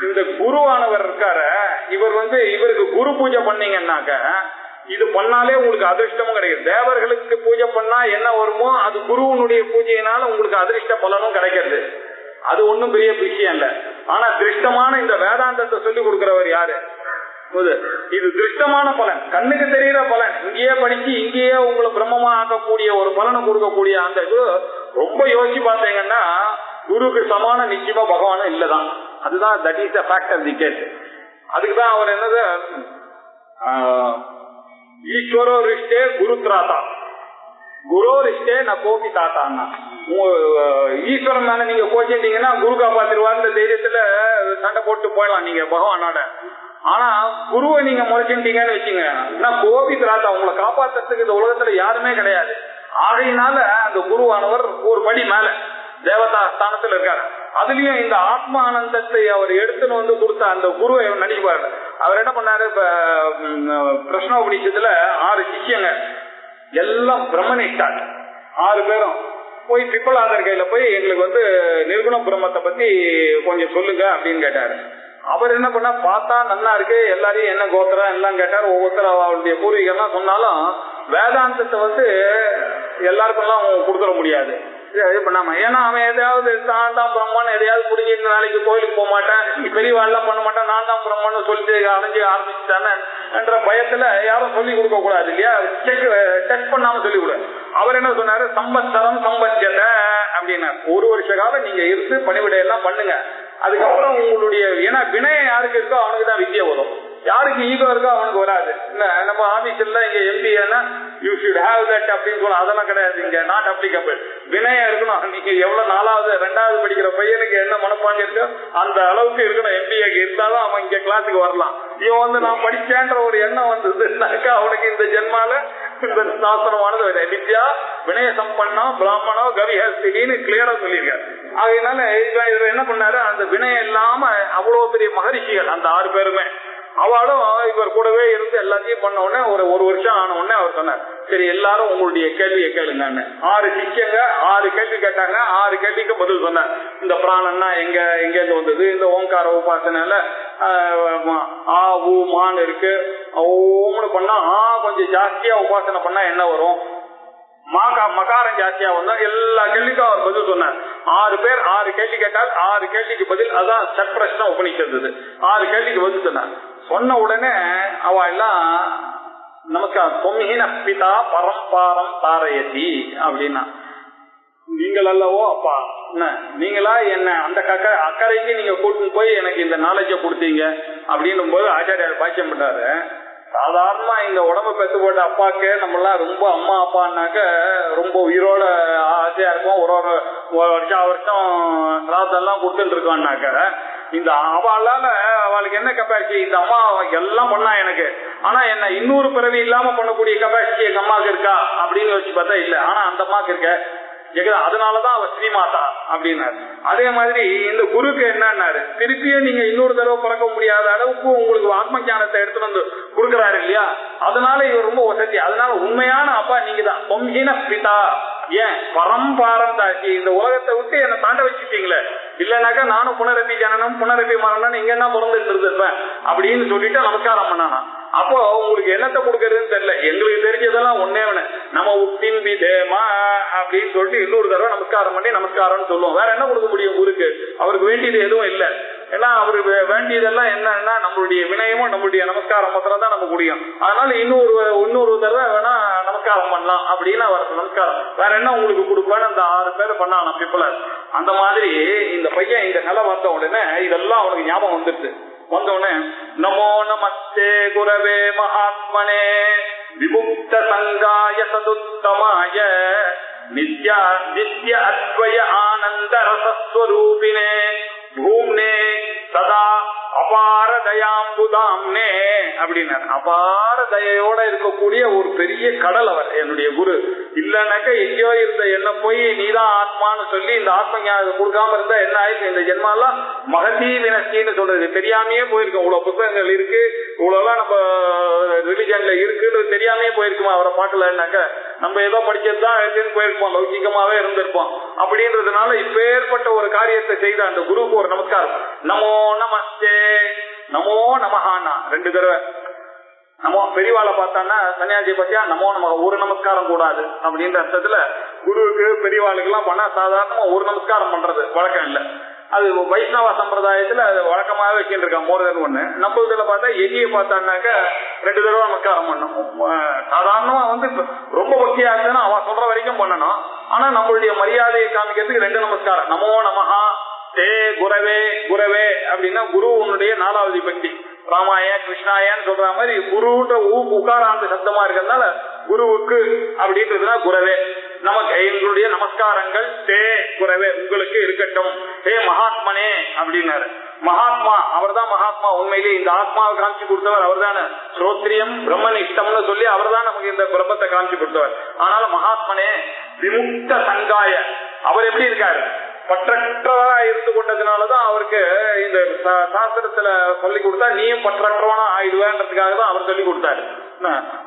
இந்த குருவானவர் இருக்கார, இவர் இவருக்கு குரு பூஜை பண்ணீங்கன்னாக்க இது பண்ணாலே உங்களுக்கு அதிர்ஷ்டமும் கிடைக்கும். தேவர்களுக்கு பூஜை பண்ணா என்ன வருமோ அது குருவனுடைய பூஜையினால உங்களுக்கு அதிர்ஷ்ட பலனும் கிடைக்கிறது. அது ஒண்ணும் பெரிய விஷயம் இல்ல. ஆனா திருஷ்டமான இந்த வேதாந்தத்தை சொல்லி கொடுக்கிறவர் யாரு? இது திருஷ்டமான பலன், கண்ணுக்கு தெரிகிற பலன். இங்கேயே படிச்சு இங்கேயே உங்களை பிரம்மமா ஆக்கக்கூடிய ஒரு பலனை கொடுக்கக்கூடிய அந்த இது ரொம்ப யோசிச்சு பார்த்தீங்கன்னா குருக்கு சமான நிச்சயமா பகவானும் இல்லதான். அதுதான் that is the fact of the case. அதுக்குதான் அவர் என்னது ஈஸ்வரோ ரிஷ்டே குரு திராதா, குரு ரிஷ்டே ந கோபி தாத்தான்னா. ஈஸ்வரன் மேல நீங்க கோச்சிட்டீங்கன்னா குரு காப்பாத்திருவார்ன்ற தைரியத்துல சண்டை போட்டு போயிடலாம் நீங்க பகவானோட. ஆனா குருவை நீங்க முறைச்சிட்டீங்கன்னு வச்சுங்க, கோபி திராத்தா, உங்களை காப்பாத்துறதுக்கு இந்த உலகத்துல யாருமே கிடையாது. ஆகையினால அந்த குருவானவர் ஒரு படி மேல தேவதா ஸ்தானத்துல இருக்காரு. அதுலயும் இந்த ஆத்மா ஆனந்தத்தை அவர் எடுத்துன்னு கொடுத்த அந்த குருவை நினைப்பாரு. அவர் என்ன பண்ணாரு, இப்ப பிரஷ்னோபனிஷத்துல 6 சிஷ்யங்க எல்லாம் பிரம்மனிஷ்டாங்க. 6 பேரும் போய் பிப்பலாதர் கையில போய் எங்களுக்கு நிர்குண பிரம்மத்தை பத்தி கொஞ்சம் சொல்லுங்க அப்படின்னு கேட்டாரு. அவர் என்ன பண்ண, பார்த்தா நல்லா இருக்கு, எல்லாரையும் என்ன கோத்திரம் எல்லாம் கேட்டார். ஒவ்வொருத்தர் அவருடைய பூர்வீகம்லாம் சொன்னாலும் வேதாந்தத்தை எல்லாருக்கும் எல்லாம் கொடுத்துட முடியாது. இது பண்ணாம, ஏன்னா அவன் எதையாவது நான் தான் பிரம்மன் எதையாவது புரிஞ்சுட்டு நாளைக்கு கோயிலுக்கு போக மாட்டேன், பெரியவாள்லாம் பண்ண மாட்டேன், நான் தான் பிரம்மன்னு சொல்லிட்டு அலைஞ்சு ஆரம்பிச்சுட்டானே என்ற பயத்துல யாரும் சொல்லி கொடுக்க கூடாது இல்லையா, செக் பண்ணாம சொல்லி கொடு. அவர் என்ன சொன்னாரு, சம்பத்சரம் சம்பத்யத அப்படின்னா 1 வருஷ காலம் நீங்க இருந்து பணிவிடையெல்லாம் பண்ணுங்க. அதுக்கப்புறம் உங்களுடைய ஏன்னா வினயம் யாருக்கு இருக்கோ அவனுக்கு தான் வித்தியை வரும். யாருக்கு ஈகோ இருக்கோ அவனுக்கு வராது. நம்ம ஆபீஸ்ல இங்க எம்பிஏன்னா யூ ஷுட் ஹேவ் தட் அப்படின்னு சொல்ல, அதெல்லாம் கிடையாது. இங்க நாட் அப்ளிகபிள். வினயம் இருக்கணும். நீங்க எவ்வளவு 4வது 2வது படிக்கிற பையனுக்கு என்ன மனப்பாங்க இருக்கோ அந்த அளவுக்கு இருக்கணும். எம்பிஏக்கு இருந்தாலும் அவன் இங்க கிளாஸுக்கு வரலாம். இவன் நான் படிச்சேன்ற ஒரு எண்ணம் வந்ததுன்னாக்கா அவனுக்கு இந்த ஜென்மால இந்த சாஸ்திரமானது வித்யா வினய சம்பன்னா பிராமணோ கவிஹஸ்தின்னு கிளியரா சொல்லியிருக்காரு. அதனால இவர் என்ன பண்ணாரு, அந்த வினயம் இல்லாம அவ்வளவு பெரிய மகரிஷிகள் அந்த 6 பேருமே அவளும் இவர் கூடவே இருந்து எல்லாத்தையும் பண்ண உடனே ஒரு வருஷம் ஆன உடனே அவர் சொன்னார், சரி எல்லாரும் உங்களுடைய கேள்வியை கேளுங்கன்னு. 6 சிஷ்யங்க 6 கேள்வி கேட்டாங்க. 6 கேள்விக்கு பதில் சொன்னார். இந்த பிராணன்னா எங்கேருந்து வந்தது, இந்த ஓங்கார உபாசனையில ஆ ஊ மான் இருக்கு, ஓம்னு பண்ணா கொஞ்சம் ஜாஸ்தியா உபாசனை பண்ணா என்ன வரும், மகாரம் ஜாஸ்தியா வந்தா எல்லா கேள்விக்கும் அவர் பதில் சொன்னார். 6 பேர் 6 கேள்வி கேட்டால் 6 கேள்விக்கு பதில். அதான் சட்பிரஷ்னம் உபநிஷத்து. 6 கேள்விக்கு பதில் சொன்னார். சொன்ன உடனே அவ எல்லாம் நமஸ்காரம் தொம்ஹீன பிதா பரம்பாரம் தாரயதி அப்படின்னா, நீங்கள் அல்லவோ அப்பா, நீங்களா என்ன அந்த அக்கறைக்கு நீங்க கூட்டின்னு போய் எனக்கு இந்த நாலேஜ கொடுத்தீங்க அப்படின்னும் போது ஆச்சாரியார் பாக்கியம் பண்ணாரு. சாதாரணமா இந்த உடம்பு பெத்து போட்ட அப்பாக்கு நம்மளாம் ரொம்ப அம்மா அப்பான்னாக்க ரொம்ப உயிரோட ஆசையா இருக்கும். ஒரு வருஷம் சிராதெல்லாம் கொடுத்துட்டு இருக்கோம்னாக்க இந்த அவளால அவளுக்கு என்ன கெப்பாசிட்டி, இந்த அம்மா எல்லாம் பண்ணா எனக்கு, ஆனா என்ன இன்னொரு பிறவி இல்லாம பண்ணக்கூடிய கெப்பாசிட்டி எங்க அம்மாவுக்கு இருக்கா அப்படின்னு யோசிச்சு பார்த்தா இல்ல. ஆனா அந்த அம்மாவுக்கு இருக்க அதனாலதான் அவர் ஸ்ரீமாதா அப்படின்னாரு. அதே மாதிரி இந்த குருக்கு என்னன்னாரு, திருப்பியும் நீங்க இன்னொரு தடவை பிறக்க முடியாத அளவுக்கு உங்களுக்கு ஆத்ம ஞானத்தை எடுத்துட்டு வந்து கொடுக்குறாரு இல்லையா, அதனால இவர் ரொம்ப வசதி. அதனால உண்மையான அப்பா நீங்க தான். பொம்ஹின பிதா, ஏன் பரம்பாரம் தாக்கி இந்த உலகத்தை விட்டு என்ன தாண்ட வச்சுட்டீங்களே, இல்லைனாக்கா நானும் புனரப்பி ஜனனம் புனரப்பி மரணம் இங்க என்ன பிறந்துட்டு இருந்திருப்பேன் அப்படின்னு சொல்லிட்டு நமஸ்காரம் பண்ணானா. அப்போ உங்களுக்கு என்னத்தை கொடுக்கறதுன்னு தெரியல. எங்களுக்கு தெரிஞ்சதெல்லாம் ஒன்னே ஒண்ணு, நம்ம உப்பின் விதேமா அப்படின்னு சொல்லிட்டு இன்னொரு தடவை நமஸ்காரம் பண்ணி நமஸ்காரம்னு சொல்லுவோம். வேற என்ன கொடுக்க முடியும் குருக்கு? அவருக்கு வேண்டியது எதுவும் இல்லை. ஏன்னா அவருக்கு வேண்டியதெல்லாம் என்னன்னா நம்மளுடைய வினயமும் நம்மளுடைய நமஸ்காரம் மாத்திரம் தான் நமக்கு முடியும். அதனால இன்னொரு தடவை வேணா நமஸ்காரம் பண்ணலாம் அப்படின்னு அவர் நமஸ்காரம், வேற என்ன உங்களுக்கு கொடுப்பேன்னு அந்த 6 பேர் பண்ணான பிப்பலர். அந்த மாதிரி இந்த பையன் இந்த நிலை வந்த உடனே இதெல்லாம் அவனுக்கு ஞாபகம் வந்துருது. வந்தோடனே நமோ நமஸ்தே குரவே மகாத்மனே விமுக்த சங்காய சதுத்தமாய நித்ய நித்ய அத்வய ஆனந்த ரசஸ்வரூபினே பூம்னே சதா அபார தயாம்புதாம்னே அப்படின்னாரு. அபார தயோட இருக்கக்கூடிய ஒரு பெரிய கடல் அவர் என்னுடைய குரு. இல்லைன்னாக்க எங்கேயோ இருந்த என்ன போய் நீதான் ஆத்மான்னு சொல்லி இந்த ஆத்ம ஞானம் கொடுக்காம இருந்தா என்ன ஆயிருக்கு, இந்த ஜென்மாலாம் மகதி வினஸ்தின்னு சொல்றது தெரியாமையே போயிருக்கோம். இவ்வளவு புத்தகங்கள் இருக்கு, இவ்வளவுலாம் நம்ம ரிலிஜன்ல இருக்குன்னு தெரியாமையே போயிருக்குமா அவரை பார்க்கலன்னாக்க, நம்ம ஏதோ படிச்சதுதான் இருக்குன்னு போயிருப்போம், லௌகிகமாவே இருந்திருப்போம். அப்படின்றதுனால இப்பேற்பட்ட ஒரு காரியத்தை செய்த அந்த குருவுக்கு ஒரு நமஸ்காரம். நமோ நமஸ்தே நமோ நமஹானா 2 தடவை. நமோ பெரியவாளை பார்த்தான்னா சன்னியாசியை பத்தியா நமோ நம ஒரு நமஸ்காரம் கூடாது அப்படின்ற அர்த்தத்துல குருவுக்கு பெரியவாளுக்கு எல்லாம் பண்ணா சாதாரணமா ஒரு நமஸ்காரம் பண்றது வழக்கம் இல்லை. அது வைஷ்ணவ சம்பிரதாயத்துல அது வழக்கமாவே வச்சுட்டு இருக்கா மோர் தென் ஒண்ணு. நம்ம இதுல பார்த்தா எதியை பார்த்தான்னாக்க 2 தடவை நமஸ்காரம் பண்ணணும். சாதாரணமா ரொம்ப பக்தியா இருக்குன்னா அவன் சொல்ற வரைக்கும் பண்ணணும். ஆனா நம்மளுடைய மரியாதையை காமிக்கிறதுக்கு 2 நமஸ்காரம். நமோ நமஹா தே குரவே குரவே அப்படின்னா குரு உன்னுடைய 4வது பக்தி. ராமாய கிருஷ்ணாயன்னு சொல்ற மாதிரி குருன்ற உகாராந்த சப்தமா இருக்கிறதுனால குருவுக்கு அப்படின்றதுனா குரவே. நமக்கு எங்களுடைய நமஸ்காரங்கள் தே குரவே உங்களுக்கு இருக்கட்டும். தே மகாத்மனே அப்படின்னாரு. மகாத்மா அவர் தான் மகாத்மா. உண்மையிலேயே இந்த ஆத்மாவை காமிச்சு கொடுத்தவர் அவர் தானே. ஸ்ரோத்ரியம் பிரம்மனிஷ்டம்னு சொல்லி அவர் தான் நமக்கு இந்த பிரம்மத்தை காமிச்சு கொடுத்தவர். அதனால மகாத்மனே விமுக்த சங்காய அவர் எப்படி இருக்காரு, பற்றற்றவரா இருந்து கொண்டதுனாலதான் அவருக்கு இந்த சாஸ்திரத்துல சொல்லி கொடுத்தா நீயும் பற்றற்றவனா ஆயிடுவேன்றதுக்காக தான் அவர் சொல்லி கொடுத்தாரு.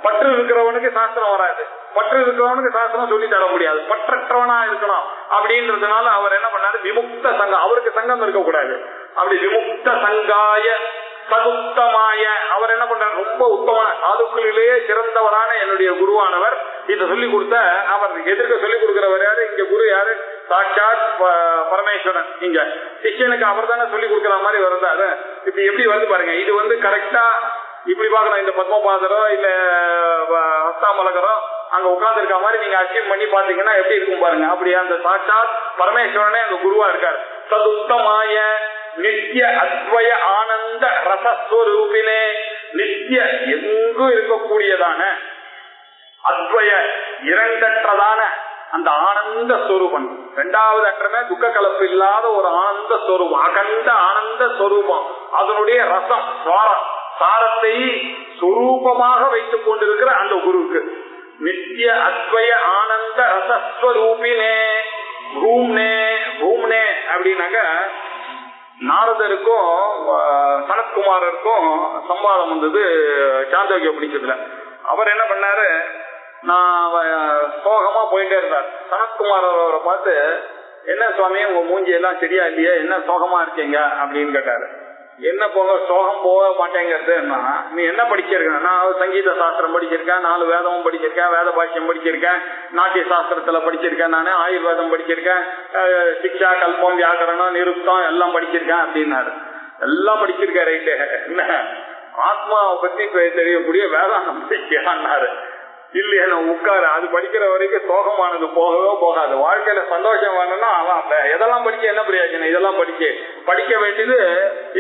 பற்று இருக்கிறவனுக்கு சாஸ்திரம் வராது, பற்று இருக்கிறவனுக்கு சாஸ்திரம் சொல்லி தர முடியாது. பற்றற்றவனா இருக்கணும் அப்படின்றதுனால அவர் என்ன பண்ணாரு, விமுக்த சங்கம், அவருக்கு சங்கம் இருக்கக்கூடாது. அப்படி விமுக்த சங்காய சதுத்தமாய அவர் என்ன பண்றாரு, ரொம்ப உத்தம சாதுக்களிலேயே சிறந்தவரான என்னுடைய குருவானவர் இதை சொல்லி கொடுத்த அவர் எதிர்க்க சொல்லி கொடுக்கிறவர் யாரு, இங்க குரு யாரு, சாட்சாத் பரமேஸ்வரன். இங்க சிஷ்யனுக்கு அவர் தானே சொல்லி கொடுக்கிற மாதிரி வருந்தாரு. இப்ப எப்படி வருது பாருங்க. இது கரெக்டா இப்படி பாக்கலாம். இந்த பத்மபாதரோ இல்ல ஹஸ்தாமலகரோ அங்க உட்கார்ந்து இருக்க மாதிரி நீங்க அச்சீவ் பண்ணி பாத்தீங்கன்னா எப்படி இருக்கும் பாருங்க. அப்படி அந்த சாட்சாத் பரமேஸ்வரனே அங்க குருவா இருக்காரு. சதுத்தமாய நித்திய அத்வய ஆனந்த ரசஸ்வரூபினே நித்திய எங்கும் இருக்கக்கூடியதான அத்வய இரண்டற்றதான அந்த ஆனந்த ஸ்வரூபம். 2வது அற்றமே துக்க கலப்பு இல்லாத ஒரு ஆனந்த ஸ்வரூபம், அகண்ட ஆனந்த ஸ்வரூபம். அதனுடைய ரசம் சாரத்தை சுரூபமாக வைத்துக் கொண்டிருக்கிற அந்த குருவுக்கு நித்திய அத்வய ஆனந்த ரசஸ்வரூபினே பூம்னே. பூம்னே அப்படின்னாக்க நாரதருக்கும் சனத்குமாரருக்கும் சம்பாதம் வந்தது சாந்தோக்கிய பிடிச்சதுல. அவர் என்ன பண்ணாரு, நான் சோகமா போயிட்டே இருந்தார். சனத்குமார் அவரை பார்த்து, என்ன சுவாமி உங்க மூஞ்சி எல்லாம் சரியா இல்லையா, என்ன சோகமா இருக்கீங்க அப்படின்னு கேட்டாரு. என்ன போக சோகம் போக மாட்டேங்கிறதுன்னா, நீ என்ன படிச்சிருக்க? நான் சங்கீத சாஸ்திரம் படிச்சிருக்கேன், 4 வேதமும் படிச்சிருக்கேன், வேத பாஷ்யம் படிச்சிருக்கேன், நாட்டிய சாஸ்திரத்துல படிச்சிருக்கேன், நானு ஆயுர்வேதம் படிச்சிருக்கேன், சிக்ஷா கல்பம் வியாக்கரணம் நிருப்தம் எல்லாம் படிச்சிருக்கேன் அப்படின்னாரு. எல்லாம் படிச்சிருக்கேன் ரைட்டு, என்ன ஆத்மாவை பத்தி தெரியக்கூடிய வேதாந்தம் படிக்கிறான்னாரு. இல்லையா உட்காரு, அது படிக்கிற வரைக்கும் சோகமானது போகவே போகாது. வாழ்க்கையில சந்தோஷம் வேணும்னா அவன் எதெல்லாம் படிக்க என்ன பிரயோஜனம், இதெல்லாம் படிக்க வேண்டியது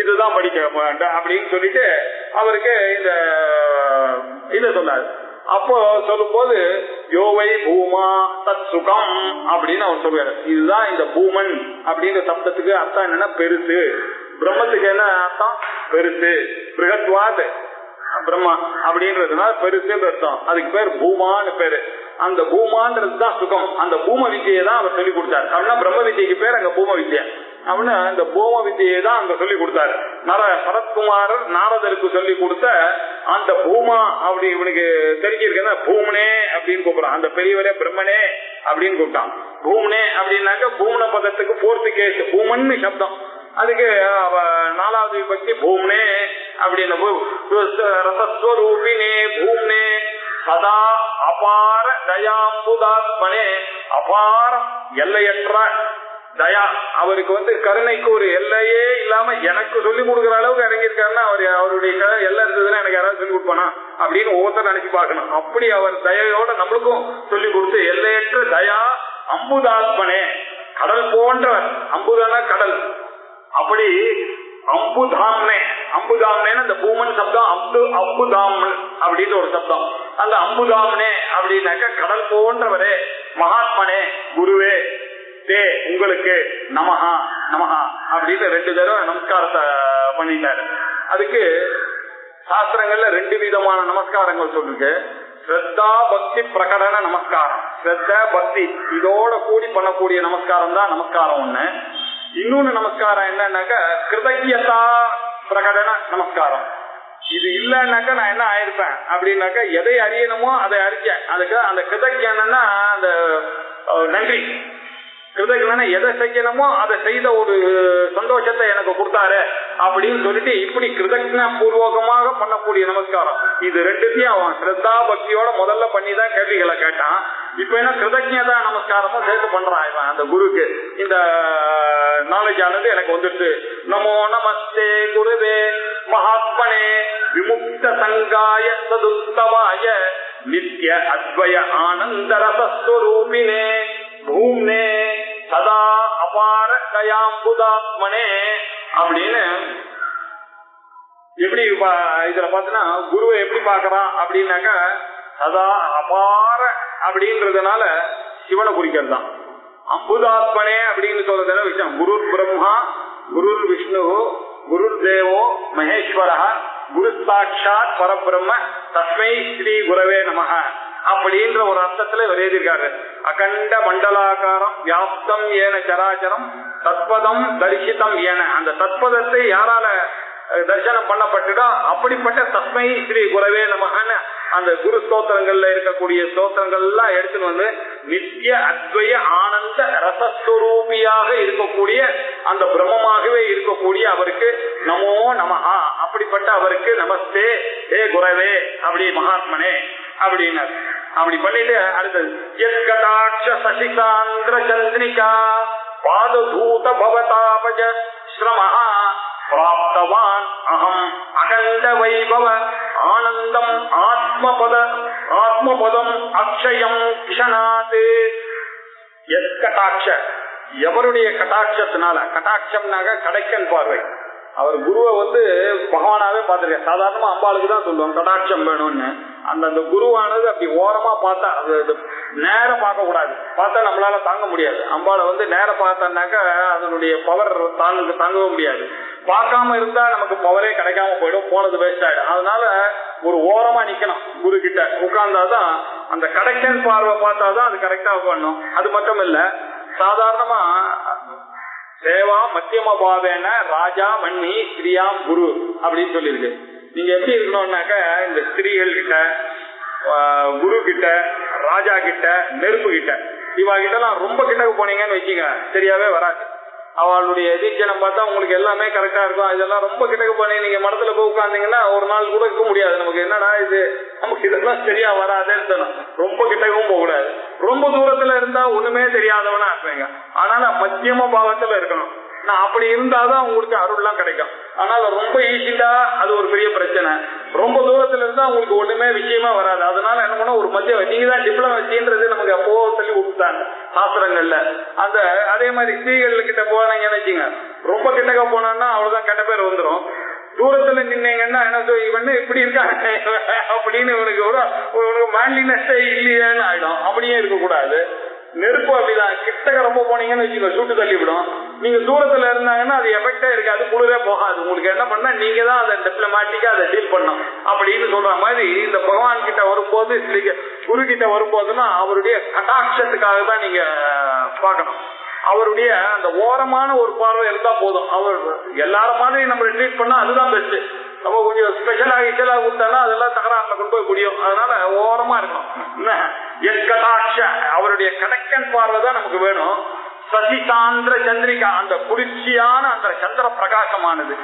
இதுதான் படிக்க வேண்டாம் அப்படின்னு சொல்லிட்டு அவருக்கு இந்த இத சொன்னாரு. அப்போ சொல்லும் போது யோவை பூமா தத் சுகம் அப்படின்னு அவர் சொல்றாரு. இதுதான் இந்த பூமன் அப்படின்ற சப்தத்துக்கு அர்த்தம் என்னன்னா பெருசு. பிரம்மத்துக்கு என்ன அர்த்தம், பெருசு. பிருகத்வாத் பிரம்மா அப்படின்றதுனால பெருசுன்னு அர்த்தம். அதுக்கு பேர் பூமான்னு பேரு. அந்த பூமான்றதுதான் சுகம். அந்த பூம வித்தியை தான் அவர் சொல்லி கொடுத்தாரு. அப்படின்னா பிரம்ம வித்தியைக்கு பேர் அங்க பூம வித்தியை. அப்படின்னு இந்த பூம வித்தியை தான் அங்க சொல்லி கொடுத்தாரு. சரத்குமாரர் நாரதருக்கு சொல்லி கொடுத்த அந்த பூமா அப்படி இவனுக்கு தெரிஞ்சிருக்க பூமனே அப்படின்னு கூப்பிடுறான். அந்த பெரியவரே பிரம்மனே அப்படின்னு கூப்பிட்டான். பூமனே அப்படின்னாக்க பூமன பதத்துக்கு போர்த்து கேஸ் பூமன்னு சப்தம். அதுக்கு நாலாவது விபக்தி பூமனே அப்படின்னு ரசஸ்வரூபினே பூமனே சதா அபார தயாம்புதாத்மனே. அபாரம் எல்லையற்ற தயா. அவருக்கு கருணைக்கு ஒரு எல்லையே இல்லாம எனக்கு சொல்லி கொடுக்குற அளவுக்கு இறங்கியிருக்காருன்னா அவருடைய எல்லை இருந்ததுன்னா எனக்கு யாராவது சொல்லி கொடுப்பானா அப்படின்னு ஒவ்வொருத்தர் நினைச்சு பார்க்கணும். அப்படி அவர் தயையோட நம்மளுக்கும் சொல்லி கொடுத்து எல்லையற்ற தயா அம்புதாத்மனே, கடல் போன்றவர். அம்புதானா கடல். அப்படி அம்புதாம்னே, அம்புதாம்னேன்னு அந்த பூமன் சப்தம் அம்புதாமன் அப்படின்னு ஒரு சப்தம். அந்த அம்புதாம்னே அப்படின்னாக்க கடல் போன்றவரே, மகாத்மனே, குருவே, தே உங்களுக்கு நமஹா நமஹா அப்படின்னு 2 தடவை நமஸ்காரத்தை பண்ணிட்டாரு. அதுக்கு சாஸ்திரங்கள்ல 2 விதமான நமஸ்காரங்கள் சொல்லுங்க. ஸ்ரத்தா பக்தி பிரகடன நமஸ்காரம். ஸ்ரத்த பக்தி இதோட கூடி பண்ணக்கூடிய நமஸ்காரம் தான் நமஸ்காரம் ஒண்ணு. இன்னொன்னு நமஸ்காரம் என்னன்னாக்க கிருதஜ்ஞதா பிரகடன நமஸ்காரம். இது இல்லைன்னாக்க நான் என்ன ஆயிருப்பேன் அப்படின்னாக்க எதை அறியணுமோ அதை அறிஞ்சேன். அதுக்கு அந்த கிருதஜ்ஞன்னா அந்த நன்றி. கிருதஜ்ஞனா எதை செய்யணுமோ அதை செய்த ஒரு சந்தோஷத்தை எனக்கு கொடுத்தாரு அப்படின்னு சொல்லிட்டு இப்படி கிருதஜ்ஞ பூர்வகமாக பண்ணக்கூடிய நமஸ்காரம். இது 2த்தையும் அவன் ஸ்ரத்தா பக்தியோட முதல்ல பண்ணிதான் கேள்விகளை கேட்டான். இப்ப என்ன கிருதஜ்ஞதா நமஸ்காரமும் சேர்த்து பண்றான் இவன் அந்த குருக்கு. இந்த நாலேஜ் ஆனது எனக்கு வந்துட்டு நமோ நமஸ்தே குருவே மகாத்மனே விமுக்த சங்காய சதுத்தமாய நித்ய அத்வய ஆனந்த ரசஸ்வரூபினே பூம்னே சதா அபார தயாம்புதாத்மனே அப்படின்னு எப்படி இதுல பாத்தீங்கன்னா குருவை எப்படி பாக்குறான் அப்படின்னாக்க சதா அபார அப்படின்றதுனால சிவனை குறிக்கிறது தான். அம்புதாத்மனே அப்படின்னு சொல்றதுல விஷயம் குரு பிரம்மா குரு விஷ்ணு குரு தேவோ மகேஸ்வர குரு சாட்சாத் பரபிரம்ம தஸ்மை ஸ்ரீ குரவே நமஹ அப்படின்ற ஒரு அர்த்தத்துல இவர் எழுதியிருக்காரு. அகண்ட மண்டலாகாரம் வியாப்தம் ஏன சராச்சரம் தத்பதம் தரிசிதம் ஏன. அந்த தத்பதத்தை யாரால தரிசனம் பண்ணப்பட்டுதோ அப்படிப்பட்ட தஸ்மை ஸ்ரீ குரவே நமஹன்னு அந்த குரு ஸ்தோத்திரங்கள்ல இருக்கக்கூடிய ஸ்தோத்திரங்கள் எல்லாம் எடுத்துன்னு வந்து நித்திய அத்வய ஆனந்த ரசஸ்வரூபியாக இருக்கக்கூடிய அந்த பிரம்மமாகவே இருக்கக்கூடிய அவருக்கு நமோ நமஹா. அப்படிப்பட்ட அவருக்கு நமஸ்தே ஹே குரவே அப்படி மகாத்மனே அப்படின்னாரு. அப்படி பண்ணிட்டு அடுத்தது யத்கடாட்ச சசிசாந்திர சந்திரிகா பாததூத பவதாபஜ ஸ்ரமஹா பிராப்தவான் அகம் அகண்ட வைபவ ஆனந்தம் ஆத்மபதம் அக்ஷயம் கிஷனாது. யத்கடாட்ச எவருடைய கட்டாட்சத்தினால, கட்டாட்சம்னாக கடைக்கன் பார்வை. அவர் குருவை பகவானாவே பார்த்திருக்காரு. சாதாரணமா அம்பாளுக்கு தான் சொல்லுவாங்க கடாட்சம் வேணும்னு. அந்த குருவானது அப்படி ஓரமா பார்த்தா அது நேரம் பார்க்க கூடாது. பார்த்தா நம்மளால தாங்க முடியாது. அம்பாளை நேர பார்த்தான்னாக்க அதனுடைய பவர் தாங்கவே முடியாது. பார்க்காம இருந்தா நமக்கு பவரே கிடைக்காம போயிடும், போனது வேஸ்ட் ஆயிடும். அதனால ஒரு ஓரமா நிக்கணும், குரு கிட்ட உட்கார்ந்தாதான் அந்த கடைக்கன் பார்வை பார்த்தாதான் அது கரெக்டா பண்ணும். அது மட்டும் இல்ல, சாதாரணமா சேவா மத்தியம பாவேன ராஜா மன்னி ஸ்ரீயாம் குரு அப்படின்னு சொல்லியிருக்கு. நீங்க எப்படி இருக்கணும்னாக்க இந்த ஸ்திரீகள் கிட்ட, குரு கிட்ட, ராஜா கிட்ட, நெருப்பு கிட்ட, இவா கிட்ட எல்லாம் ரொம்ப கிட்டக்கு போனீங்கன்னு வச்சுங்க சரியாவே வராது. அவளுடைய எதிர்ஜனம் பார்த்தா உங்களுக்கு எல்லாமே கரெக்டா இருக்கும். இதெல்லாம் ரொம்ப கிட்டக்கு போனீங்க, நீங்க மடத்துல போய் உட்கார்ந்தீங்கன்னா ஒரு நாள் கூட இருக்க முடியாது. நமக்கு என்னடா இது, நமக்கு இதெல்லாம் சரியா வராதுன்னு ரொம்ப கிட்டக்கும் போக கூடாது. ரொம்ப தூரத்துல இருந்தா ஒண்ணுமே தெரியாதவனா இருப்பீங்க. ஆனால மத்தியம பாவத்துல இருக்கணும். நான் அப்படி இருந்தாதான் உங்களுக்கு அருள்லாம் கிடைக்கும். ஆனால் ரொம்ப ஈஸியா அது ஒரு பெரிய பிரச்சனை. ரொம்ப தூரத்துல இருந்தா உங்களுக்கு ஒண்ணுமே விஷயமா வராது. அதனால என்ன பண்ண, ஒரு மத்திய நீங்க தான் டிப்ளமசின்றது நமக்கு அப்போ சொல்லி கொடுத்தாங்க சாஸ்திரங்கள்ல. அந்த அதே மாதிரி ஸ்திரீகள் கிட்ட போனீங்கன்னு வச்சுங்க, ரொம்ப கிட்டக்க போனோம்னா அவ்வளவுதான் கெட்ட பேர் வந்துடும். தூரத்துல நின்னீங்கன்னா என்ன இவன்னு இப்படி இருக்காங்க அப்படின்னு உனக்கு மேன்லினஸ் இல்லையேன்னு ஆயிடும். அப்படியே இருக்கக்கூடாது. நெருப்பு அப்படிதான், கிட்டக்க ரொம்ப போனீங்கன்னு வச்சுக்கோங்க சூட்டு தள்ளிவிடும். நீங்க தூரத்துல இருந்தாங்கன்னா அது எஃபெக்டா இருக்காது, குளிரே போகாது. உங்களுக்கு என்ன பண்ணா நீங்க தான் அதை டிப்ளமேட்டிக்கா அதை டீல் பண்ணும் அப்படின்னு சொல்ற மாதிரி இந்த பகவான் கிட்ட வரும்போது, குரு கிட்ட வரும்போதுன்னா அவருடைய கட்டாட்சத்துக்காக தான் நீங்க பார்க்கணும். அவருடைய அந்த ஓரமான ஒரு பார்வை இருந்தா போதும். அவர் எல்லாரும் மாதிரி நம்ம ட்ரீட் பண்ணா அதுதான் பெஸ்ட். நம்ம கொஞ்சம் ஸ்பெஷலாக இச்சலாக கொடுத்தானா அதெல்லாம் தகராறுல கொண்டு போய் முடியும். அதனால ஓரமா இருக்கணும். எஸ்கடாட்ச அவருடைய கடக்கன் பார்வை தான் நமக்கு வேணும். சசிசாந்திர சந்திரிகா அந்த குளிர்ச்சியான அந்த சந்திர பிரகாசமானது,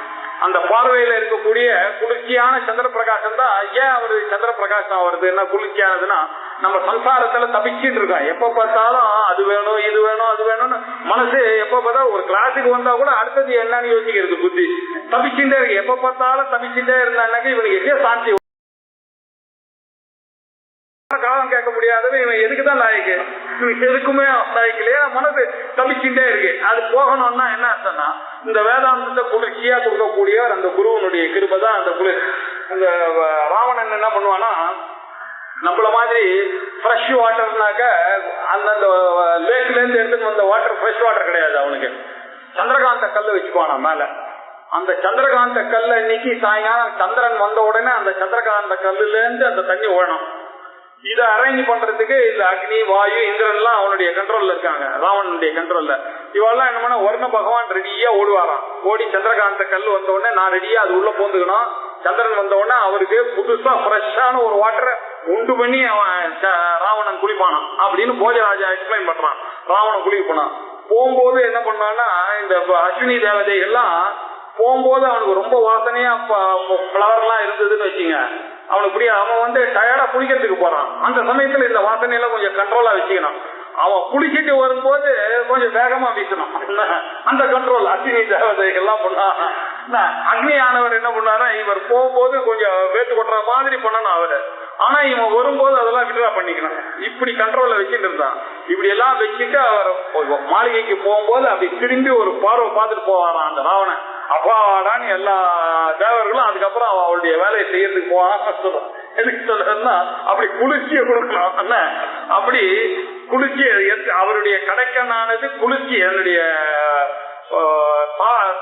அந்த பார்வையில இருக்கக்கூடிய குளிர்ச்சியான சந்திர பிரகாசம் தான். ஏன் அவரு சந்திர பிரகாசம் வருது என்ன குளிர்ச்சியானதுன்னா, நம்ம சம்சாரத்துல தப்பிச்சுட்டு இருக்கோம். எப்ப பார்த்தாலும் அது வேணும் இது வேணும் அது வேணும்னு மனசு எப்ப பார்த்தாலும் ஒரு கிளாஸுக்கு வந்தா கூட அடுத்தது என்னன்னு யோசிக்கிறது புத்தி தப்பிச்சுட்டே இருக்கு. எப்ப பார்த்தாலும் தப்பிச்சுட்டே இருந்தாங்க இவனுக்கு எதே சாந்தி காலம் கேட்க முடியாதது. இவன் எதுக்குதான் லாய்க்கு, இவன் எதுக்குமே லாய்க்கு இல்லையா, மனசு தப்பிச்சுட்டே இருக்கு. அது போகணும்னா என்ன அர்த்தம்னா, இந்த வேதாந்தத்தை குளிர்ச்சியா கொடுக்கக்கூடியவர் அந்த குருவனுடைய கிருபை தான். அந்த குளிர் இந்த ராவணன் என்ன பண்ணுவானா, நம்மள மாதிரி ஃப்ரெஷ் வாட்டர்னாக்க அந்தந்த லேக்ல இருந்து எடுத்துட்டு வந்த வாட்டர் ஃப்ரெஷ் வாட்டர் கிடையாது அவனுக்கு. சந்திரகாந்த கல்ல வச்சுக்குவானா மேல. அந்த சந்திரகாந்த கல்ல இன்னைக்கு சாயங்காலம் சந்திரன் வந்த உடனே அந்த சந்திரகாந்த கல்லுல இருந்து அந்த தண்ணி ஓடணும். இதை அரேஞ்ச் பண்றதுக்கு இந்த அக்னி வாயு இந்திரன் எல்லாம் அவனுடைய கண்ட்ரோல்ல இருக்காங்க, ராவணனுடைய கண்ட்ரோல்ல. இவெல்லாம் என்ன பண்ண, வருண பகவான் ரெடியா ஓடுவாராம். ஓடி சந்திரகாந்த கல் வந்த உடனே நான் ரெடியா அது உள்ள போந்துக்கணும். சந்திரன் வந்த உடனே அவருக்கு புதுசா ஃப்ரெஷ்ஷான ஒரு வாட்டரை உண்டு பண்ணி அவன் ராவணன் குளிப்பானான் அப்படின்னு போஜராஜா எக்ஸ்பிளைன் பண்றான். ராவணன் குளிக்க போனான். போகும்போது என்ன பண்ணான்னா, இந்த அஸ்வினி தேவதைகள்லாம் போகும்போது அவனுக்கு ரொம்ப வாசனையா பிளவர் எல்லாம் இருந்ததுன்னு வச்சுங்க, அவனுக்கு புரிய அவன் டயர்டா குளிக்கிறதுக்கு போறான். அந்த சமயத்துல இந்த வாசனையெல்லாம் கொஞ்சம் கண்ட்ரோலா வச்சுக்கணும். அவன் குளிச்சுட்டு வரும்போது கொஞ்சம் வேகமா வீசணும். அந்த கண்ட்ரோல் அக்னி தேவதைகள்லாம் பண்ணா. அக்னி ஆனவர் என்ன பண்ணாரா, இவர் போகும்போது கொஞ்சம் வேத்து கொட்டுற மாதிரி பண்ணணும் அவரு. ஆனா இவன் வரும்போது அதெல்லாம் விட்ரா பண்ணிக்கணும். இப்படி கண்ட்ரோல்ல வச்சுட்டு இருந்தான். இப்படி எல்லாம் வச்சுட்டு அவர் மாளிகைக்கு போகும்போது அப்படி திரும்பி ஒரு பார்வை பார்த்துட்டு போவாராம் அந்த ராவணன். அப்பாடான்னு எல்லா தேவர்களும் அதுக்கப்புறம் அவளுடைய வேலையை செய்யறதுக்கு போவான்னு சொல்றோம். எதுக்கு சொல்றதுன்னா, அப்படி குளிர்ச்சியை கொடுக்கணும். அப்படி குளிர்ச்சி அவருடைய கடைக்கண்ணானது குளிர்ச்சி, என்னுடைய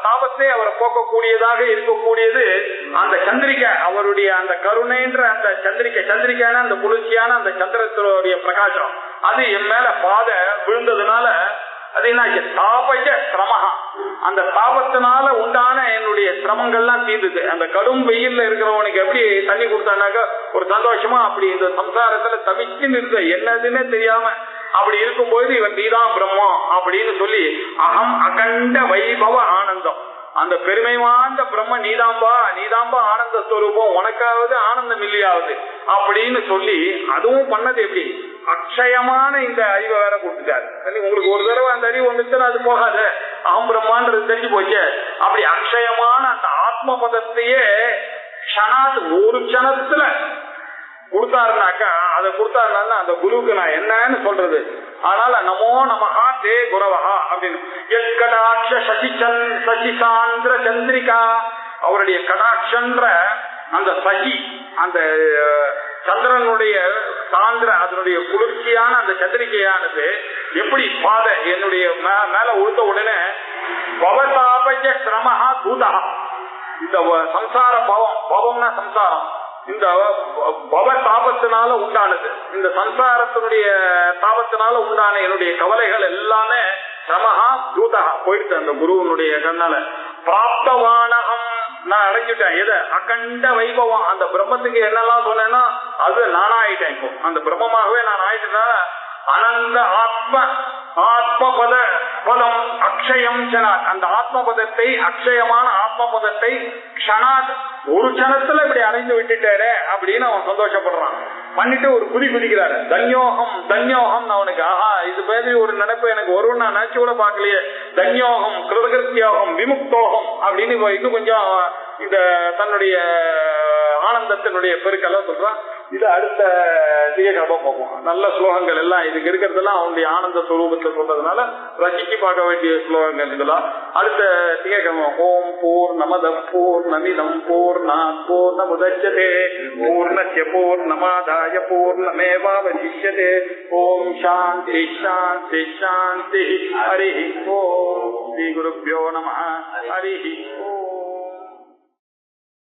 தாபத்தை அவரை போக்கக்கூடியதாக இருக்கக்கூடியது அந்த சந்திரிகை. அவருடைய அந்த கருணைன்ற அந்த சந்திரிக்கான அந்த குளிர்ச்சியான அந்த சந்திரத்தினுடைய பிரகாசம் அது என் மேல பாத விழுந்ததுனால அது என்ன, தாபஜ சிரமஹா, அந்த தாபத்தினால உண்டான என்னுடைய சிரமங்கள்லாம் தீர்ந்துது. அந்த கடும் வெயில்ல இருக்கிறவனுக்கு எப்படி தண்ணி கொடுத்தானாக்க ஒரு சந்தோஷமா, அப்படி இந்த சம்சாரத்துல தவிச்சுன்னு இருக்க என்னதுன்னு தெரியாம அப்படி இருக்கும்போது இவன் நீதான் பிரம்மம் அப்படின்னு சொல்லி அகம் அகண்ட வைபவ ஆனந்தம், அந்த பெருமை வாய்ந்த பிரம்ம நீதாம்பா ஆனந்த ஸ்வரூபம், உனக்காவது ஆனந்தம் இல்லையாவது அப்படின்னு சொல்லி அதுவும் பண்ணது எப்படி, அக்ஷயமான இந்த அறிவை வேற கொடுத்துட்டாரு. உங்களுக்கு ஒரு தடவை அந்த அறிவு வந்துச்சுன்னா அது போகாது, அகம் பிரம்மான்றது தெரிஞ்சு போச்சு. அப்படி அக்ஷயமான அந்த ஆத்ம பதத்தையே ஒரு க்ஷணத்துல கொடுத்தாருனாக்கா, அதை கொடுத்தாருனா அந்த குருவுக்கு நான் என்னன்னு சொல்றது. அதனால நமோ நமஹா தே குரவஹா அப்படின்னு எக்கடாட்ச சசிசாந்திர சந்திரிகா, அவருடைய கடாட்சன்ற அந்த சசி, அந்த சந்திரனுடைய சாந்திர அதனுடைய குளிர்ச்சியான அந்த சந்திரிகையானது எப்படி பாதை என்னுடைய மேல உழுந்த உடனே பவதாபஜ சிரமஹா தூதா, இந்த சம்சார பவம்னா சம்சாரம், இந்த பவ தாபத்தினால உண்டானது, இந்த சம்சாரத்தினுடைய தாபத்தினால உண்டான என்னுடைய கவலைகள் எல்லாமே சிரமஹா தூதா போயிடுச்சு அந்த குருவனுடைய கண்ணால. பிராப்தவானகம், நான் அடைஞ்சிட்டேன். எதை, அகண்ட வைபவம், அந்த பிரம்மத்துக்கு என்னெல்லாம் சொன்னேன்னா அது நானா ஆயிட்டேன். இப்போ அந்த பிரம்மமாகவே நான் ஆயிட்டேனால அனந்த ஆத்ம பதம் அக்ஷயம் சனாத், அந்த ஆத்ம பதத்தை அக்ஷயமான ஆத்ம பதத்தை க்ஷணாத் ஒரு க்ஷணத்துல இப்படி அடைந்து விட்டுட்டாரு அப்படின்னு அவன் சந்தோஷப்படுறான். பண்ணிட்டு ஒரு குதிக்கிறாரு. தன்யோகம் அவனுக்கு, ஆஹா இது பேசி ஒரு நினைப்பு எனக்கு வரும்னு நான் நினைச்சு கூட பார்க்கலையே. தன்யோகம் கிருதகிருத்தியோகம் விமுக்தோகம் அப்படின்னு இன்னும் கொஞ்சம் இந்த தன்னுடைய ஆனந்தத்தினுடைய பெருக்கெல்லாம் சொல்றான். இது அடுத்த திகழ்பம் போகும். நல்ல ஸ்லோகங்கள் எல்லாம் இதுக்கு இருக்கிறதெல்லாம் அவனுடைய ஆனந்த ஸ்வரூபத்தை சொல்றதுனால ரசிச்சு பார்க்க வேண்டிய ஸ்லோகங்கள் இதெல்லாம் அடுத்த திகழ்பம். ஓம் பூர்ணமத பூர்ணமிதம் பூர்ணாத் பூர்ணமுதச்யதே பூர்ணஸ்ய பூர்ணஸ்ய பூர்ணமாதாய பூர்ணமேவாவசிஷ்யதே. ஓம் சாந்தி சாந்தி சாந்தி. ஹரி ஓம். ஸ்ரீ குருப்யோ நமः. ஹரி ஓம்.